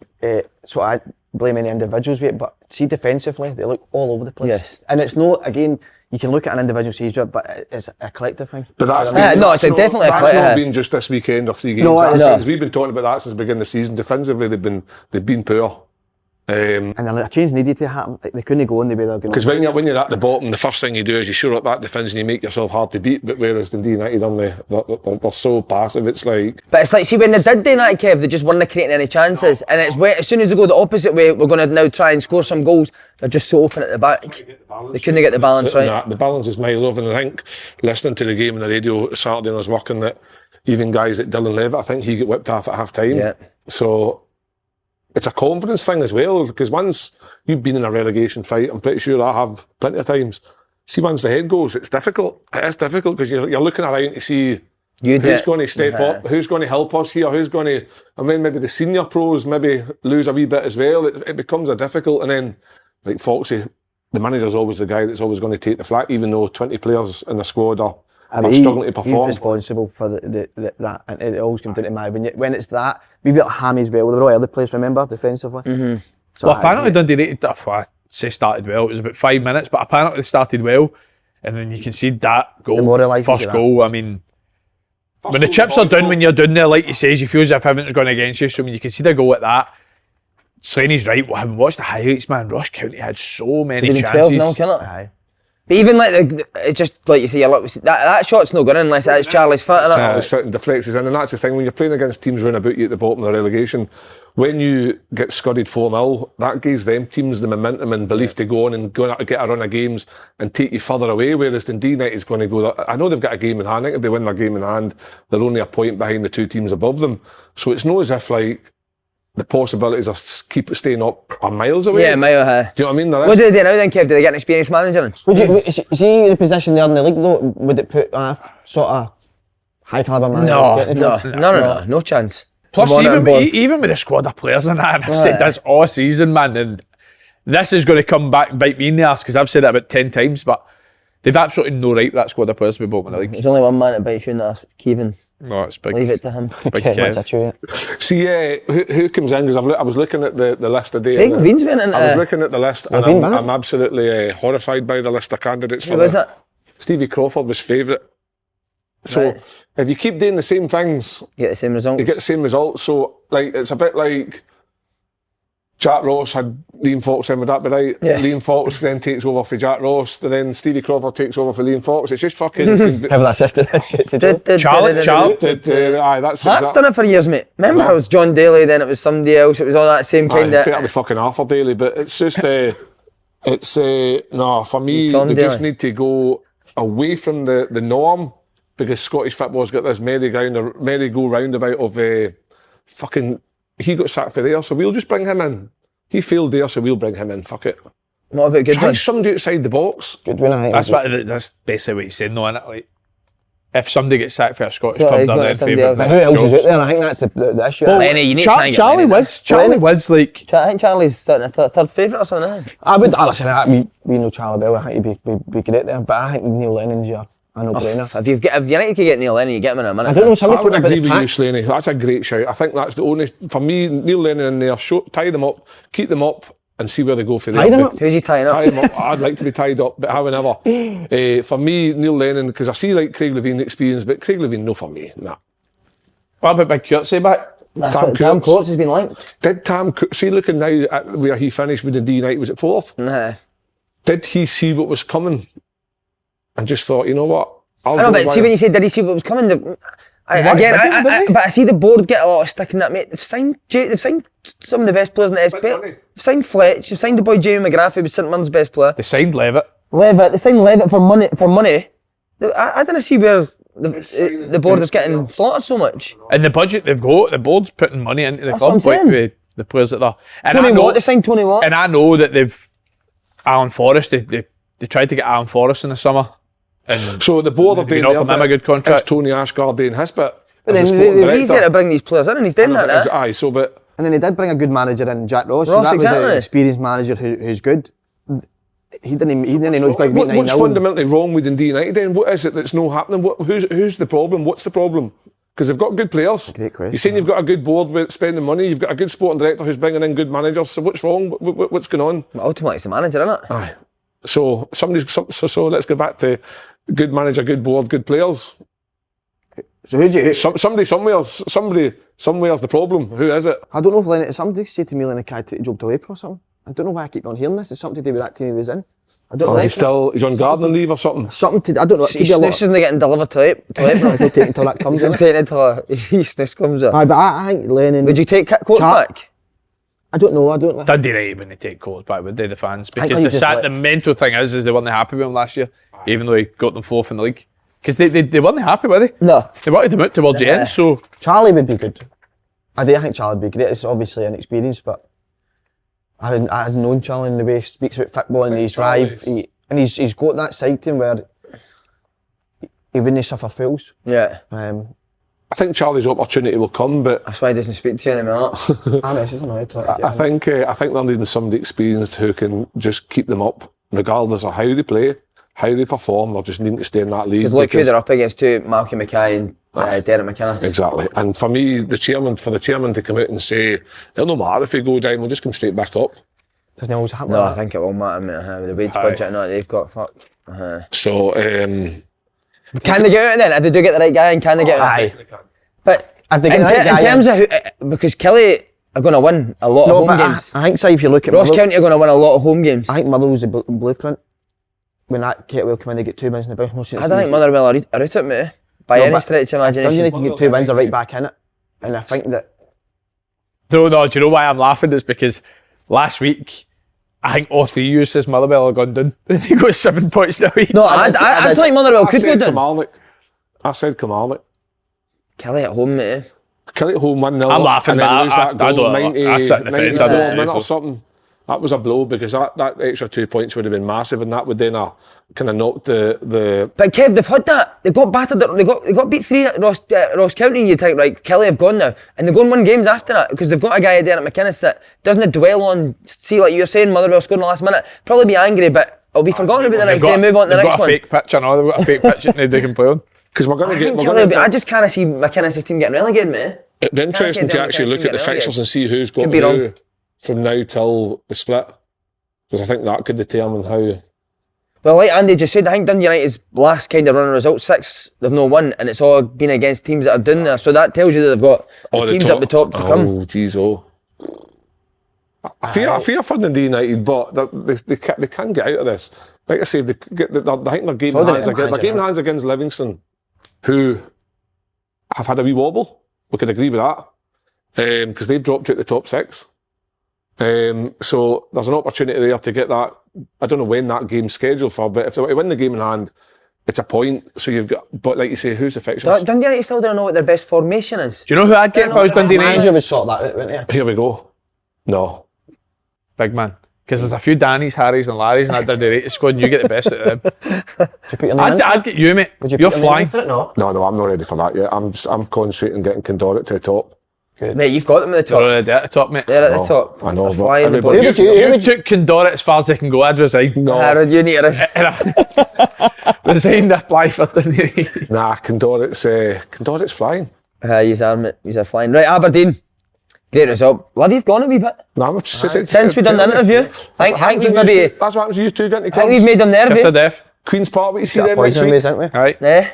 sort of blame any individuals with it, but see defensively, they look all over the place. Yes. And it's not, again, you can look at an individual seizure, but it's a collective thing. But that's definitely a that's not been just this weekend or 3 games. No, We've been talking about that since the beginning of the season. Defensively, they've been poor. And a change needed to happen. They couldn't go on the way they're going. Because when you're at the bottom, the first thing you do is you shore up that defence and you make yourself hard to beat. But whereas Dundee United they're so passive, it's like. But it's like, see, when they did do that, Kev, they just weren't creating any chances, and it's as soon as they go the opposite way, we're going to now try and score some goals. They're just so open at the back. They couldn't get the balance right. Nah, the balance is miles off, and I think listening to the game on the radio Saturday when I was working, that even guys like Dylan Levitt, I think he got whipped off at half time. Yeah. So. It's a confidence thing as well, because once you've been in a relegation fight, I'm pretty sure I have plenty of times. See, once the head goes, it's difficult. It is difficult because you're looking around to see who's going to step up, who's going to help us here, who's going to. I mean, maybe the senior pros maybe lose a wee bit as well. It becomes a difficult, and then like Foxy, the manager's always the guy that's always going to take the flak, even though 20 players in the squad are struggling to perform. He's responsible for that, and it always comes down to my when it's that. We beat Hammy as well. There were all other players, remember, defensively. Mm-hmm. So well, apparently Dundee United, I say started well. It was about 5 minutes, but apparently they started well, and then you can see that goal, first goal. I mean, when the chips are down, when you're down there, like you says, you feel as if everything's going against you. So when you can see the goal at that, Slaney's right. Well, having watched the highlights, man, Ross County had so many chances. 12 now, aye. But even like it's just like you see, that shot's no good unless it's Charlie's foot. Charlie's foot and deflects in, and that's the thing when you're playing against teams running about you at the bottom of the relegation. When you get scudded 4-0, that gives them teams the momentum and belief to go on and go out to get a run of games and take you further away. Whereas Dundee United is going to go. I know they've got a game in hand. I think if they win their game in hand, they're only a point behind the 2 teams above them. So it's not as if like. The possibilities of staying up are miles away. Yeah, mile high. Do you know what I mean? What do they do now then, Kev? Do they get an experienced manager in? Would you see the position there in the league though? Would it put sort of high caliber managers? No chance. Plus, even with the squad of players and that, and I've said this all season, man, and this is going to come back and bite me in the arse because I've said it about 10 times, but they've absolutely no right, that squad of players, to be bottom of the league. There's only one man that bites you in the arse, it's Kevin. No, it's big. Leave it to him. Big Kev. See, who comes in? Because I was looking at the list today. I was looking at the list, and I'm absolutely horrified by the list of candidates. Who was it? Stevie Crawford was favourite. So if you keep doing the same things, you get the same results. You get the same results. So like it's a bit like Jack Ross had Liam Fox in, would that be right? Yes. Liam Fox then takes over for Jack Ross, and then Stevie Crawford takes over for Liam Fox. It's just fucking. Have that assistant. Charlie. Aye, that's done it for years, mate. Remember, it was John Daly, then it was somebody else. It was all that same kind of. Better be fucking Arthur Daly, but it's just. No, for me, they just need to go away from the norm, because Scottish football's got this merry-go-roundabout of fucking. He got sacked for there, so we'll just bring him in. He failed there, so we'll bring him in. Fuck it. What about Goodwin? Try somebody outside the box. Goodwin, I think. That's basically what he's saying, though, isn't it? Like, if somebody gets sacked for a Scottish club, they're in favour of it. Who else is out there? I think that's the issue. Well, Lenny, you need to try and get Charlie Wiz, like. I think Charlie's third favourite or something. I would listen. We know Charlie Bell. I think he'd be great there, but I think Neil Lennon's your. I know brainer. If United can get Neil Lennon, you get him in a minute. I don't know. Somebody I put would about agree the with you, pack. Slaney. That's a great shout. I think that's the only, for me, Neil Lennon in there, tie them up, keep them up, and see where they go for there. Tie them up? Who's he tying up? Tie them up. I'd like to be tied up, but however. For me, Neil Lennon, because I see like Craig Levein experience, but Craig Levein, no for me. Nah. What about Big Kurtzy back? Tam Coates has been linked. Did Tam see, looking now at where he finished with the Dundee United, was it 4th? Nah. Did he see what was coming and just thought, you know what? I know, but see when you say did he see what was coming? But I see the board get a lot of stick in that, mate. They've signed some of the best players in the SPL. They've signed Fletch. They've signed the boy Jamie McGrath, who was St Mirren's best player. They signed Levitt. They signed Levitt for money. I don't see where the board is getting slaughtered so much. And the budget they've got, the board's putting money into the club, like with the players that they're. They signed Tony Watt. And I know that they've Alan Forrest, they they tried to get Alan Forrest in the summer. And So the board have been offered him a good contract. It's Tony Ashgardy and his bit. But as then a sporting It's easier director. to bring these players in, and he's doing that now. Aye, so but And then he did bring a good manager in, Jack Ross. So Ross, that was exactly. an experienced manager who's good. He didn't know he's going to beat 9-0. what's fundamentally wrong with Dundee United then? What is it that's not happening? Who's the problem? What's the problem? Because they've got good players. Great question. You're saying you've got a good board with spending money. You've got a good sporting director who's bringing in good managers. So what's wrong? What's going on? But ultimately, it's the manager, isn't it? Aye. So so let's go back to good manager, good board, good players. So who's you? Somebody's the problem. Who is it? I don't know if Lenny, somebody said to me Lenny Kai took the job to April or something. I don't know why I keep on hearing this. It's something to do with that team he was in. I don't know. He's on gardening leave or something. Something to, I don't know. It could His be a lot. snooze isn't getting delivered to April. It'll take until that comes in. I'm taking it until his snooze comes in. Aye, but I think Lennon. Would you take Coates Chat. back? I don't know. Dundee United when they take Coates back, would they, the fans? think Because you just the mental thing is they weren't happy with him last year, even though he got them fourth in the league. Because they weren't happy, were they? No. They wanted him out towards the end, so... Charlie would be good. I think Charlie would be great. It's obviously an experience, but I've known Charlie in the way he speaks about football and his drive. He's got that side to him where he wouldn't suffer fools. Yeah. I think Charlie's opportunity will come, but That's why he doesn't speak to you anymore. This isn't right. I think they're needing somebody experienced who can just keep them up, regardless of how they play, how they perform. They're just needing to stay in that league. Because look who they're up against too, Malky Mackay and Derek McInnes. Exactly. And for me, the chairman to come out and say, it'll no matter if we go down, we'll just come straight back up. Doesn't always happen. No, like I think it will matter, mate. With the wage Aye. budget and all they've got, fuck. So, Can they get out then? If they do get the right guy in, can they get out? Aye. But If they in, get the right guy in terms of who, because Kelly are going to win a lot of No, home but games. I think so. If you look at Ross Motherwell, County are going to win a lot of home games. I think Motherwell's the blueprint. When that Kettlewell come in, they get 2 wins in the bounce. I don't think Motherwell are out of it, mate. By any stretch of Dundee imagination. United get 2 wins, are right back in it. And I think that No, do you know why I'm laughing? It's because last week, I think all three of you says Motherwell are gone down. They got 7 points now. No, I thought Motherwell could go down. I said Kilmarnock. Kelly at home, mate. Kelly at home 1-0. I'm laughing, and then but lose I that goal don't- 90, I sit in the fence, I don't 94th say minute so. or something. That was a blow because that extra 2 points would have been massive, and that would then kind of knocked the. But Kev, they've had that. They got battered. They got beat 3 at Ross County. And you think, right, Kelly have gone now, and they go and win games after that because they've got a guy there at McInnes that doesn't dwell on. See, like you're saying, Motherwell scored in the last minute. Probably be angry, but it'll be forgotten about the next day. And move on to the They've next got a one. fake pitch, I know. They've got a fake pitch that nobody can play on. Because we're going to get. We're Kelly, going but I to. just can't see McInnes' team getting relegated, mate. It'd be interesting to actually look at the fixtures and see who's got Could be who wrong. from now till the split. Because I think that could determine how. Well, like Andy just said, I think Dundee United's last kind of run of results, 6 they've no won, and it's all been against teams that are down there. So that tells you that they've got the teams up the top to come. Oh, jeez, oh. I fear for Dundee United, but they can get out of this. Like I say, I think they're game So in did hands it against, they're game in hands against Livingston, who have had a wee wobble. We could agree with that. Because they've dropped out the top 6. So there's an opportunity there to get that. I don't know when that game's scheduled for, but if they win the game in hand, it's a point. So you've got, but like you say, who's the fixtures? Dundee United still don't know what their best formation is. Do you know who I'd get if I was Dundee manager United? would sort that out, wouldn't he? Here we go. No. Big man. Because there's a few Dannys, Harrys and Larrys in that Dundee United squad and you get the best out of them. Would you put your name in? I'd get you, mate. Would you You're put your name in flying. for it? No. No, I'm not ready for that yet. I'm concentrating getting Condorit to the top. Mate, you've got them at the You're top. already at the top, mate. They're at the top. I know, but Flying the everybody- boys. You took Condorit as far as they can go. I'd resign. Harold, you need to Resign to apply for Dundee United. Nah, Condorit's flying. He's a flying. Right, Aberdeen. Great result. Livy've gone a wee bit. Nah, I've just said Since we've done the interview, I think we've maybe. That's what happens to you two getting I think we've made them Kiss nervous. of death. Queen's Park, what you see Got a them next poison week? ways, didn't we? Right. Eh?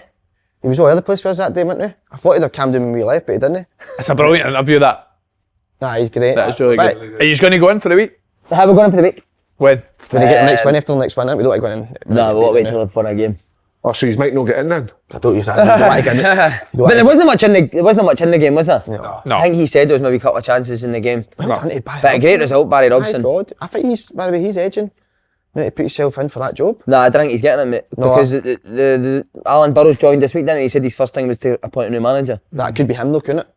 He was all over the place for us that day, wasn't he? I thought he'd have cammed him when we left, but he didn't. It's a brilliant interview, that. Nah, he's great. That is really But good. Are you just going to go in for the week? So how are we going for the week? When? when they get the next win after the next win, we don't like winning. No, we'll wait till they've won a game. Oh, so you might not get in then? I don't use that. I don't want to get in. But there wasn't much in the game, was there? No. I think he said there was maybe a couple of chances in the game. Well done to Barry But a Robson. great result, Barry My Robson. God, I think by the way, he's edging. You need to put yourself in for that job. Nah, I don't think he's getting it, mate. No, Because the Alan Burrows joined this week, didn't he? He said his first thing was to appoint a new manager. That could be him though, couldn't it?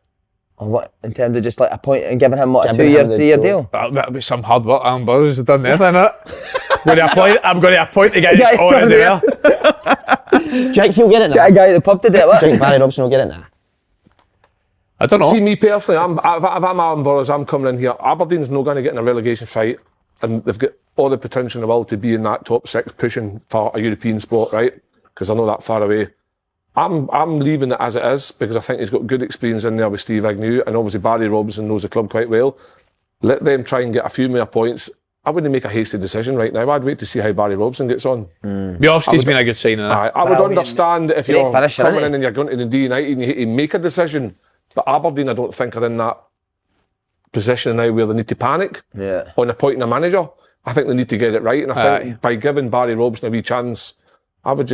Or what, in terms of just like appointing and giving him what, a Giving him 2-year, the 3-year job. deal? That'll be some hard work Alan Burrows has done there, isn't it? I'm going to appoint the guy that's on there. Do you think he'll get it Get a now? guy at the pub to do it. Do you think Barry Robson will get it now? I don't know. See, me personally, if I'm Alan Burrows, I'm coming in here. Aberdeen's not going to get in a relegation fight, and they've got all the potential in the world to be in that top 6 pushing for a European spot, right? Because they're not that far away. I'm leaving it as it is because I think he's got good experience in there with Steve Agnew, and obviously Barry Robson knows the club quite well. Let them try and get a few more points. I wouldn't make a hasty decision right now. I'd wait to see how Barry Robson gets on. Biofsky's been a good signing. I would understand if Great you're finisher, coming isn't in and you're going to Dundee United and you hate to make a decision. But Aberdeen, I don't think are in that position now where they need to panic on appointing a manager. I think they need to get it right, and I think by giving Barry Robson a wee chance, I would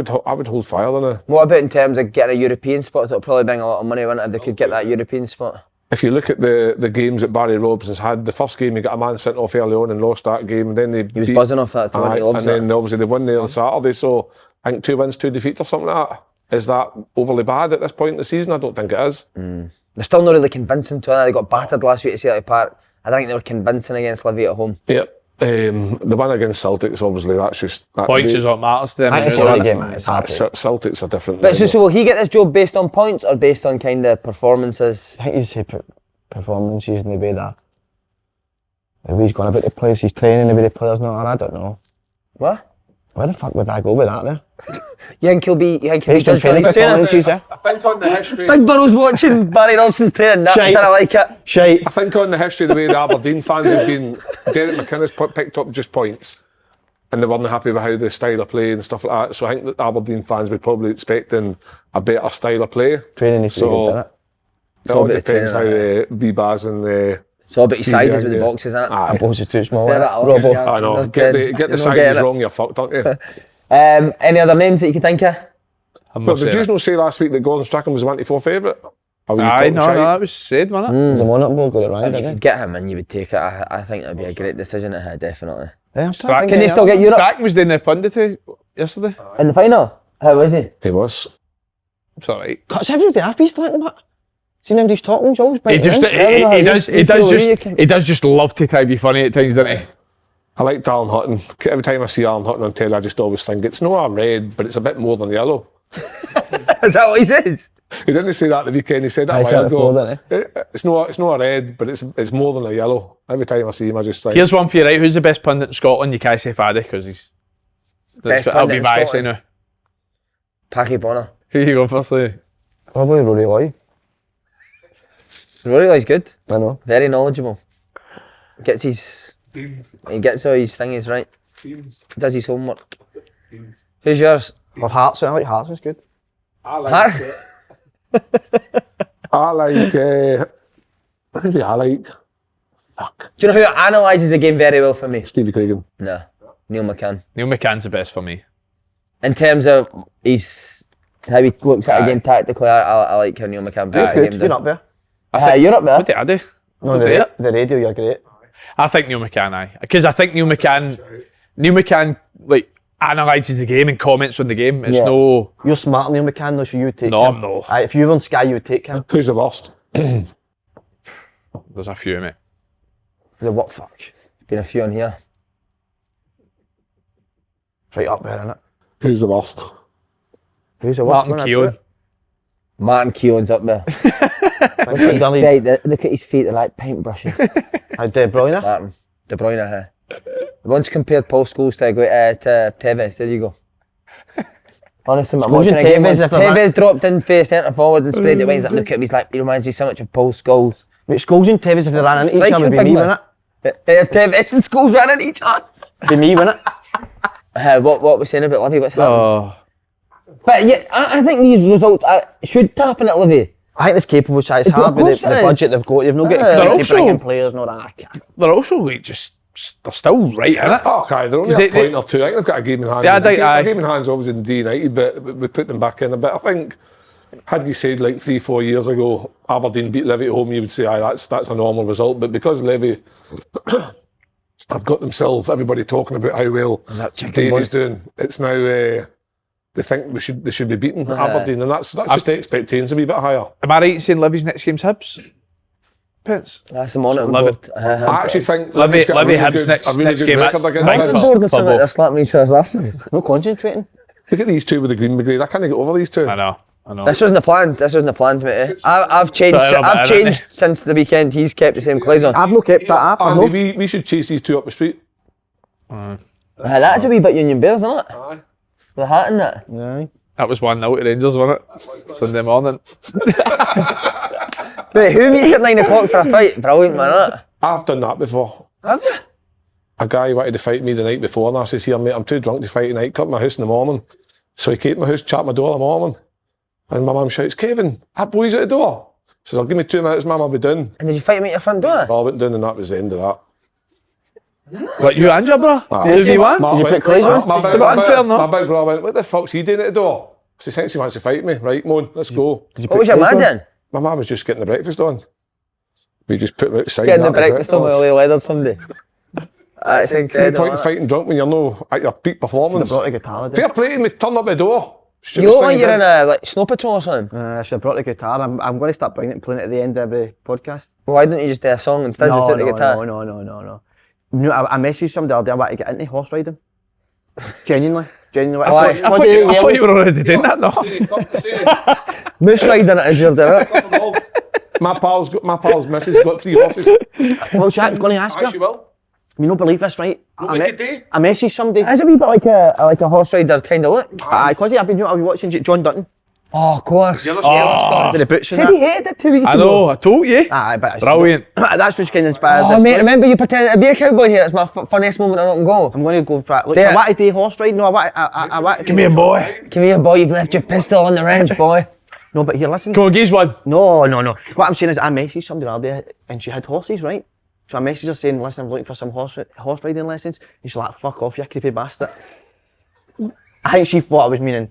hold fire on it. What about in terms of getting a European spot? That'll probably bring a lot of money, wouldn't it, if they could get that European spot? If you look at the games that Barry Robson's had, the first game he got a man sent off early on and lost that game, and then He was buzzing off that. and then obviously they won there on Saturday, so I think 2 wins, 2 defeats or something like that. Is that overly bad at this point in the season? I don't think it is. They're still not really convincing to it. They got battered last week at Celtic Park. I don't think they were convincing against Livy at home. Yep. The one against Celtic's obviously that's just Points is what matters to them. I see the game, it's hard. Celtic's are different. But so will he get this job based on points or based on kind of performances? I think he's say performances in the way that the way he's gone about the players, he's training the way the players not. I don't know. What? Where the fuck would I go with that there? You think he'll be Based on judged on training his training? performances, eh? I think on the history. Big Burrow's watching Barry Robson's training. That Shite. did I like it? Shite. I think on the history of the way the Aberdeen fans have been, Derek McInnes picked up just points, and they weren't happy with how the style of play and stuff like that. So I think that the Aberdeen fans would probably expecting a better style of play. Training is so good, innit? It all about the depends how training, B-Bars and the. It's all about his sizes with the yeah. boxes, isn't it? I suppose it's too small. Fair innit? enough. Robbo. Yeah. I know. Not Get good. the You're not sizes getting it. wrong, you're fucked, aren't you? Any other names that you can think of? I'm But not did saying you not say last week that Gordon Strachan was the 1-4 favourite? Aye, no, that was said, wasn't it? There's a monitor board got it right, If you didn't could get him and you would take it, I think that'd be a great decision to have, definitely. he? Yeah, Strachan- Can they still get Europe Strachan was doing the punditry yesterday. in the final? How was he? He was. It's alright. Cuts every day off he's talking about. Seen him these talking, he's always He biting just in. he does just love to try to be funny at times, doesn't he? I liked Alan Hutton. Every time I see Alan Hutton on telly, I just always think it's not a red, but it's a bit more than yellow. Is that what he says? He didn't say that the weekend. He said that I a said while it before, ago. didn't It's not a red, but it's more than a yellow. Every time I see him, I just think. Here's one for you, right? Who's the best pundit in Scotland? You can't say Faddy because he's. Best I'll pundit be in biased Scotland? now. Packy Bonner. Who you go first, Lee? Probably Rory Loy. Rory Loy's good. I know. Very knowledgeable. Gets his. He gets all his thingies right. Does his homework. Who's yours? Or Hearts, I like Hearts, it's good. I like. Who do I like? Fuck. Do you know who analyses the game very well for me? Stevie Cragen. No, Neil McCann. Neil McCann's the best for me. In terms of how he looks at a game tactically, I like how Neil McCann It's breaks the good, game you're down. up there. You're up there. What did I do? No, the radio, you're great. I think Neil McCann, aye. Because I think Neil McCann, like, analyses the game and comments on the game. It's no... You're smarter than Neil McCann though, so you would take No, him. I'm not. Aye, if you were on Sky, you would take him. Who's the worst? There's a few, mate. The what fuck? Been a few on here. Right up there, innit? Who's the worst? Who's the what? Martin Keown. Martin Keown's up there. Look at his feet, they're like paintbrushes. De Bruyne. Martin. De Bruyne, huh? Once compared Paul Scholes to Tevez, there you go. Honestly, I'm watching a game once. Tevez dropped in for centre forward and sprayed it away. He's like, look at him, he's like, he reminds me so much of Paul Scholes. Wait, Scholes and Tevez, if they ran into each other, would be me, wouldn't it? If Tevez and Scholes ran into each other. Be me, wouldn't it? What we're saying about Livy, what's happened? Oh. But yeah, I think these results should happen at Livy. I think it's capable side. It's hard with the budget they've got. They've not got to keep bringing players, no that. They're also, like, they're still right in it. Oh, okay, they're only a point or two. I think they've got a game in hand. Yeah, I think a game in hand's obviously in Dundee United, but we put them back in a bit. I think, had you said like 3-4 years ago, Aberdeen beat Livy at home, you would say, aye, that's a normal result. But because Livy have got themselves, everybody talking about how well Davy's doing, it's now they think they should be beating Aberdeen, and that's just the expectations a wee bit higher. Am I right in saying Livy's next game's Hibs? pence. That's the monitoring Liv- board. I actually think Livy got a really Hibs good- next a really next good game. record That's against big The Hibs. board and for something like they're both. slapping each other's asses. No concentrating. Look at these two with the green brigade. I can't get over these two. I know. This wasn't the plan, mate. I've changed. Sorry about I've that, changed since the weekend. He's kept the same clothes on. I've not kept that off. I've Andy, not. we should chase these two up the street. That's a wee bit Union Bears, isn't it? Aye. The hat and that. Yeah. That was 1-0 to Rangers, wasn't it? Sunday morning. Wait, who meets at 9 o'clock for a fight? Brilliant, man. That. I've done that before. Have you? A guy wanted to fight me the night before, and I says, "Here, mate, I'm too drunk to fight tonight. Come to my house in the morning." So he came to my house, chapped my door in the morning, and my mum shouts, "Kevin, that boy's at the door." Says, "I'll give me 2 minutes, mum, I'll be done." And did you fight him at your front door? Well, I went down, and that was the end of that. What, you and your bro? Aye. 2v1? My- Did you my- put clays on? my big- But my unfair, big- no? My big brother went, "What the fuck's he doing at the door?" So he thinks he wants to fight me. Right, Moan, let's go. What was your man doing? My mum was just getting the breakfast on. We just put him outside. Getting the that was it. breakfast on with Ollie Leather someday. That's No incredible. point in fighting drunk when you're no at your peak performance. Brought a guitar. Fair play to me, turn up the door. Shoot You this look like thing you're in dead. a like snow patrol or something. I should have brought the guitar. I'm going to start bringing it and playing it at the end of every podcast. Why don't you just do a song instead No, of the no, guitar? no. You know, I messaged somebody the other day, I want to get into horse riding. Genuinely. Why? I thought you were already doing that, no? Moose riding it as you're doing it. My pal's missus got 3 horses. Well, Jack's going to ask Aye, she her. will. You don't believe this, right? Like a day. I messaged somebody. It's a wee bit like a horse rider kind of look. Aye, because I've been watching John Dutton Oh, of course. The other stuff. with the boots and Said that. he hated it 2 weeks I ago. know, I told you. Aye, but Brilliant. That's what's kind of inspired Oh, this. mate, Like, remember you pretended to be a cowboy in here? It's my funniest moment I don't go. I'm going to go for it. Look, Do I it. want to do horse riding. No, I want. Give me a boy. Come here, boy, you've left your pistol on the range, boy. No, but here, listen. Come on, geez one. No. What I'm saying is, I messaged somebody the other day, and she had horses, right? So I messaged her saying, "Listen, I'm looking for some horse riding lessons." And she's like, "Fuck off, you creepy bastard." I think she thought I was meaning,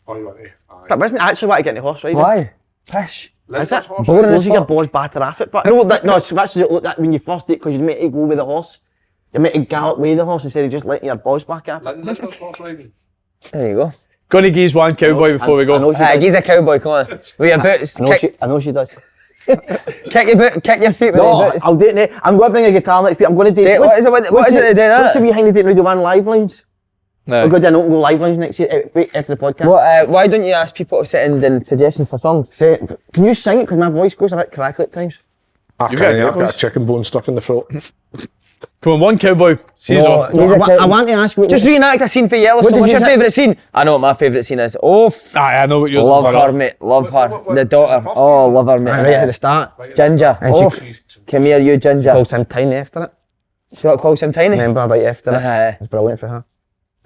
Oh, you want to? Aye. but wasn't actually want to get into horse riding. Why? Pish. Is it? horse Boring Both as of your fuck. boys batter off it, but no, that's that when you first date, because you're meant to go with the horse. You're meant to gallop with the horse instead of just letting your boys back off. Linda's horse riding. There you go. Gonna geese one cowboy before we I know go. she Hey, does. he's a cowboy, come on. With your boots, I know she does. kick your feet with No, your boots. I'll do it. Now. I'm going to bring a guitar next week. I'm going to do Hey, what is it to do What's that? the behind the Date Radio 1 live lines? No. We're going to do an open go live lines next year, after the podcast. What, why don't you ask people to send in suggestions for songs? Say, can you sing it? Because my voice goes a bit crackly at times. I You've can't, got a I've good got voice. a chicken bone stuck in the throat. Come on, one cowboy. Season. No, I want to ask you. Just reenact a scene for Yellowstone. did What's you your say? favourite scene? I know what my favourite scene is. Oh, Aye, I know what yours love is. her, mate. Love her. What- The daughter. first Oh, scene? love her, mate. Right at the start. Ginger. And Oh, she come here, you Ginger. calls him Tiny after it. She what calls him Tiny? Remember right after it. Aye. It's brilliant for her.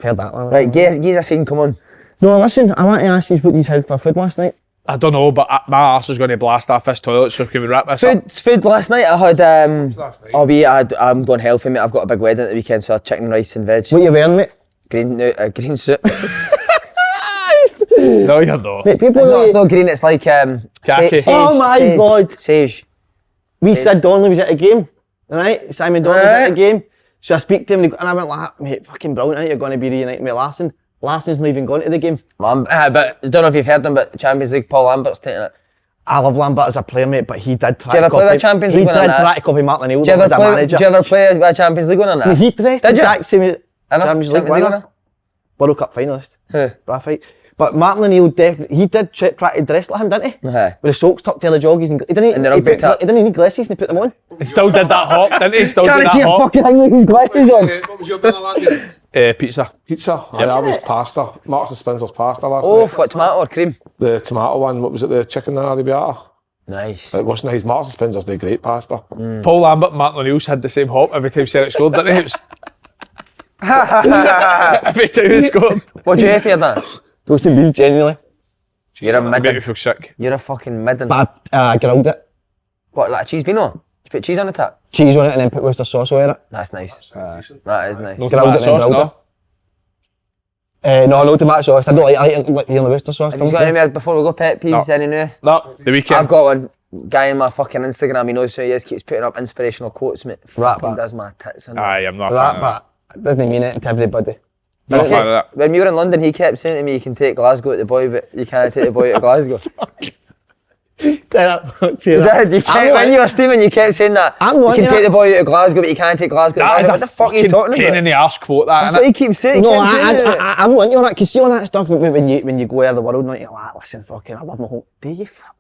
Heard that one. Right, give us a scene, come on. No, listen, I want to ask you what you had for food last night. I don't know, but my arse is going to blast off this toilet, so can we wrap this up? Food last night. I had last night? I'm going healthy, mate. I've got a big wedding at the weekend, so I had chicken, rice and veg. What you wearing, mate? Green soup. No, you're not. Mate, people No, really- it's not green, it's like Khaki. sage. Oh my God. Sage. We said Donnelly was at a game, right? Simon Donnelly was at a Right. game. So I speak to him and I went like, mate, fucking brilliant, I think you're going to be reuniting with Larson. Larson's not even gone to the game. But I don't know if you've heard him, but Champions League, Paul Lambert's taking it. I love Lambert as a player, mate, but he did try Do you to ever play copy. the Champions He League did winner, try to copy Martin O'Neill Do you ever as a manager. play a Champions League winner? Nah? He pressed the Did you? exact same Ever? Champions League winner. World Cup finalist. Who? Bra fight. But Martin O'Neill definitely, he did try to dress like him, didn't he? Aye. With the socks tucked to the joggies and he didn't. And the he, rugby put, top. he didn't need glasses and he put them on. He still did that hop, didn't he? Still did Can't that see a hop. fucking thing with his glasses on. What was your dinner, Landy? Pizza. Pizza. Aye, that was pasta. Marks and Spencer's pasta last Oh, night. what, tomato or cream? The tomato one, what was it, the chicken arrabbiata? Nice. It was nice. Marks and Spencer's did great pasta. Paul Lambert and Martin O'Neill's had the same hop every time Celtic scored, didn't he? It was- every time he scored. What do you have here, Dan? Toast and beef, genuinely. You're a It made me midden. feel sick. You're a fucking midden. But I grilled it. What, like a cheese bean on? You put cheese on the top? Cheese on it and then put Worcester sauce over it. That's nice. That is nice. No Grilled tomato it and sauce, grilled no. No tomato sauce. I don't like hearing the Worcester sauce. Have you got any more before we go pet peeves No. anyway? No, the weekend. I've got one. Guy in my fucking Instagram, he knows who he is, keeps putting up inspirational quotes, mate. Right, Fucking but- does my tits in. Aye, I'm not a fan That, of that. but it doesn't mean it to everybody. Not a fan of that. When we were in London, he kept saying to me, you can take Glasgow to the boy, but you can't take the boy to Glasgow. You can't, when you were streaming, you kept saying that I'm you not can into take that. the boy out of Glasgow, but you can't take Glasgow. That is What the fuck are you talking pain about? in the arse quote, That's that, what innit? he keeps saying. No, He keeps saying it. I'm not into all that, because see all that stuff when you go out of the world, and you're like, listen, fucking, I love my home. Do you fuck?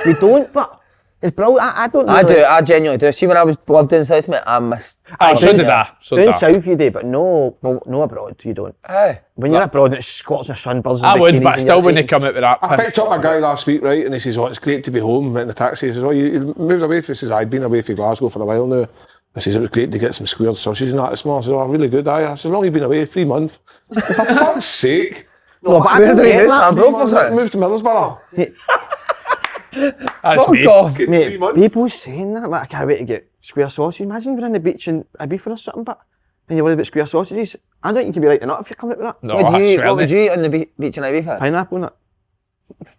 You don't, but it's brilliant. I don't I really- do, I genuinely do. See, when I lived down south, mate, I missed. Aye, so down did I. So down did I. south you do, but no abroad you don't. Aye. When you're abroad, it's Scots and sunbirds and I would, bikinis but I and still you're wouldn't eating- come out with that. I picked up a guy last week, right, and he says, "Oh, it's great to be home." Went in the taxi. He says, "Oh, you moved away." He says, "I've been away from Glasgow for a while now." I says, "It was great to get some squared sausage and that this morning." I said, "Oh, really good." I said, "How long have you been away? 3 months." For fuck's sake! No, but I Where don't do you get miss that. that, bro, for something? Moved to Middlesbrough. That's me. off. Mate, 3 months. people saying that, like, I can't wait to get square sausage. Imagine you're on the beach in Ibiza or something, but and you're worried about square sausages. I don't think you can be right or not if you're coming up with that. No, What I would you swear, mate. eat on the beach in Ibiza? Pineapple, innit?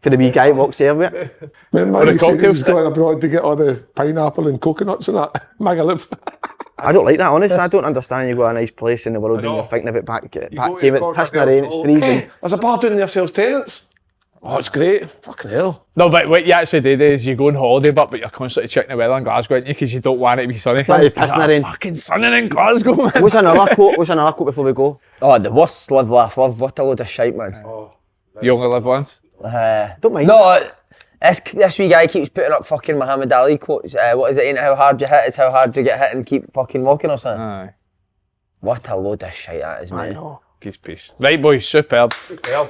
For the wee guy who walks there with it. Remember Or a he said he cocktail was stick. going abroad to get all the pineapple and coconuts and that. Magalip. I don't like that, honestly. I don't understand you go to a nice place in the world and know. you're thinking about back go here, to it's the pissing the rain, it's cocktail freezing. There's a bar down there sells tenants. Oh, it's great. Fucking hell. No, but what you actually do is you go on holiday, but you're constantly checking the weather in Glasgow, aren't you? Because you don't want it to be sunny. Aye, pissing the rain. Fucking sunning in Glasgow, man. What's another quote before we go? Oh, the worst live, laugh, love. What a load of shite, man. You only live once. Don't mind. No, this wee guy keeps putting up fucking Muhammad Ali quotes. What is it? Ain't how hard you hit, it's how hard you get hit and keep fucking walking or something. Aye. What a load of shite that is, mate. I know. Peace. Right, boys, superb. Well,